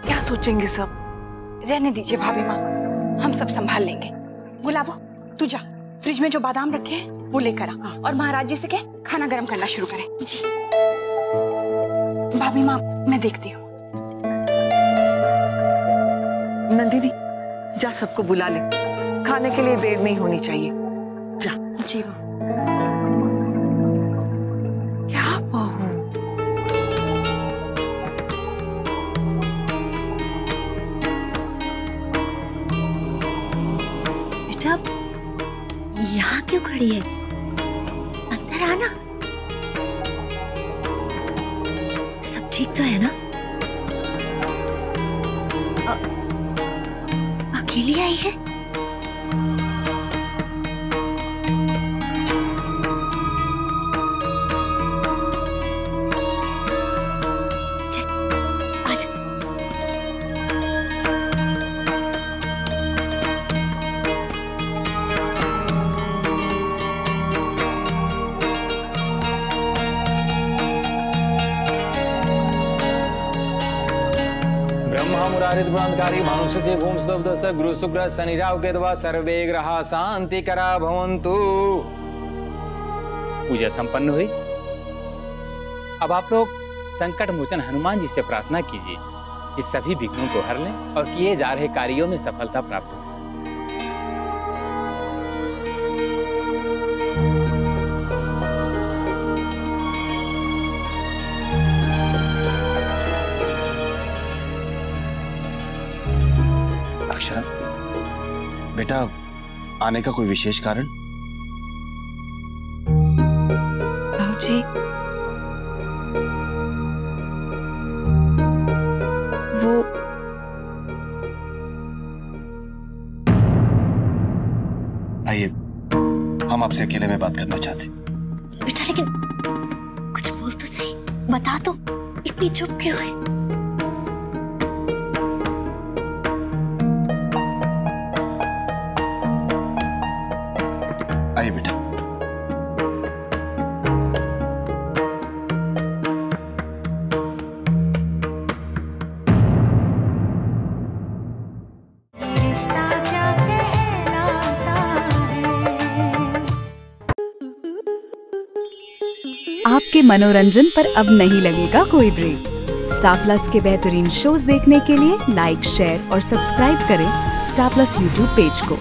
[SPEAKER 5] क्या सोचेंगे सब?
[SPEAKER 1] रहने दीजिए भाभी माँ, हम सब संभाल लेंगे। गुलाबो तू जा, फ्रिज में जो बादाम रखे हैं वो लेकर आ, और महाराज जी से कह खाना गर्म करना शुरू करें। जी भाभी माँ, मैं देखती हूँ।
[SPEAKER 5] नंदिनी जा, सबको बुला ले, खाने के लिए देर नहीं होनी चाहिए। जा।
[SPEAKER 1] जी
[SPEAKER 5] क्या बहू?
[SPEAKER 4] बेटा यहाँ क्यों खड़ी है? अंदर आना। सब ठीक तो है ना? अकेली आई है?
[SPEAKER 21] मुरारित भानुष से भूम स्तब्ध गुरु शुक्र शनि राहु केतु सर्वे ग्रहा शांति करा भवन्तु। पूजा संपन्न हुई। अब आप लोग संकट मोचन हनुमान जी से प्रार्थना कीजिए कि सभी विघ्नों को हर लें और किए जा रहे कार्यों में सफलता प्राप्त हो।
[SPEAKER 11] अक्षरा, बेटा आने का कोई विशेष कारण?
[SPEAKER 13] बाबूजी, वो
[SPEAKER 11] आइए, हम आपसे अकेले में बात करना चाहते।
[SPEAKER 4] बेटा लेकिन कुछ बोल तो सही, बता तो, इतनी चुप क्यों है?
[SPEAKER 11] आइए बेटा।
[SPEAKER 14] आपके मनोरंजन पर अब नहीं लगेगा कोई ब्रेक। स्टार प्लस के बेहतरीन शोज देखने के लिए लाइक, शेयर और सब्सक्राइब करें स्टार प्लस यूट्यूब पेज को।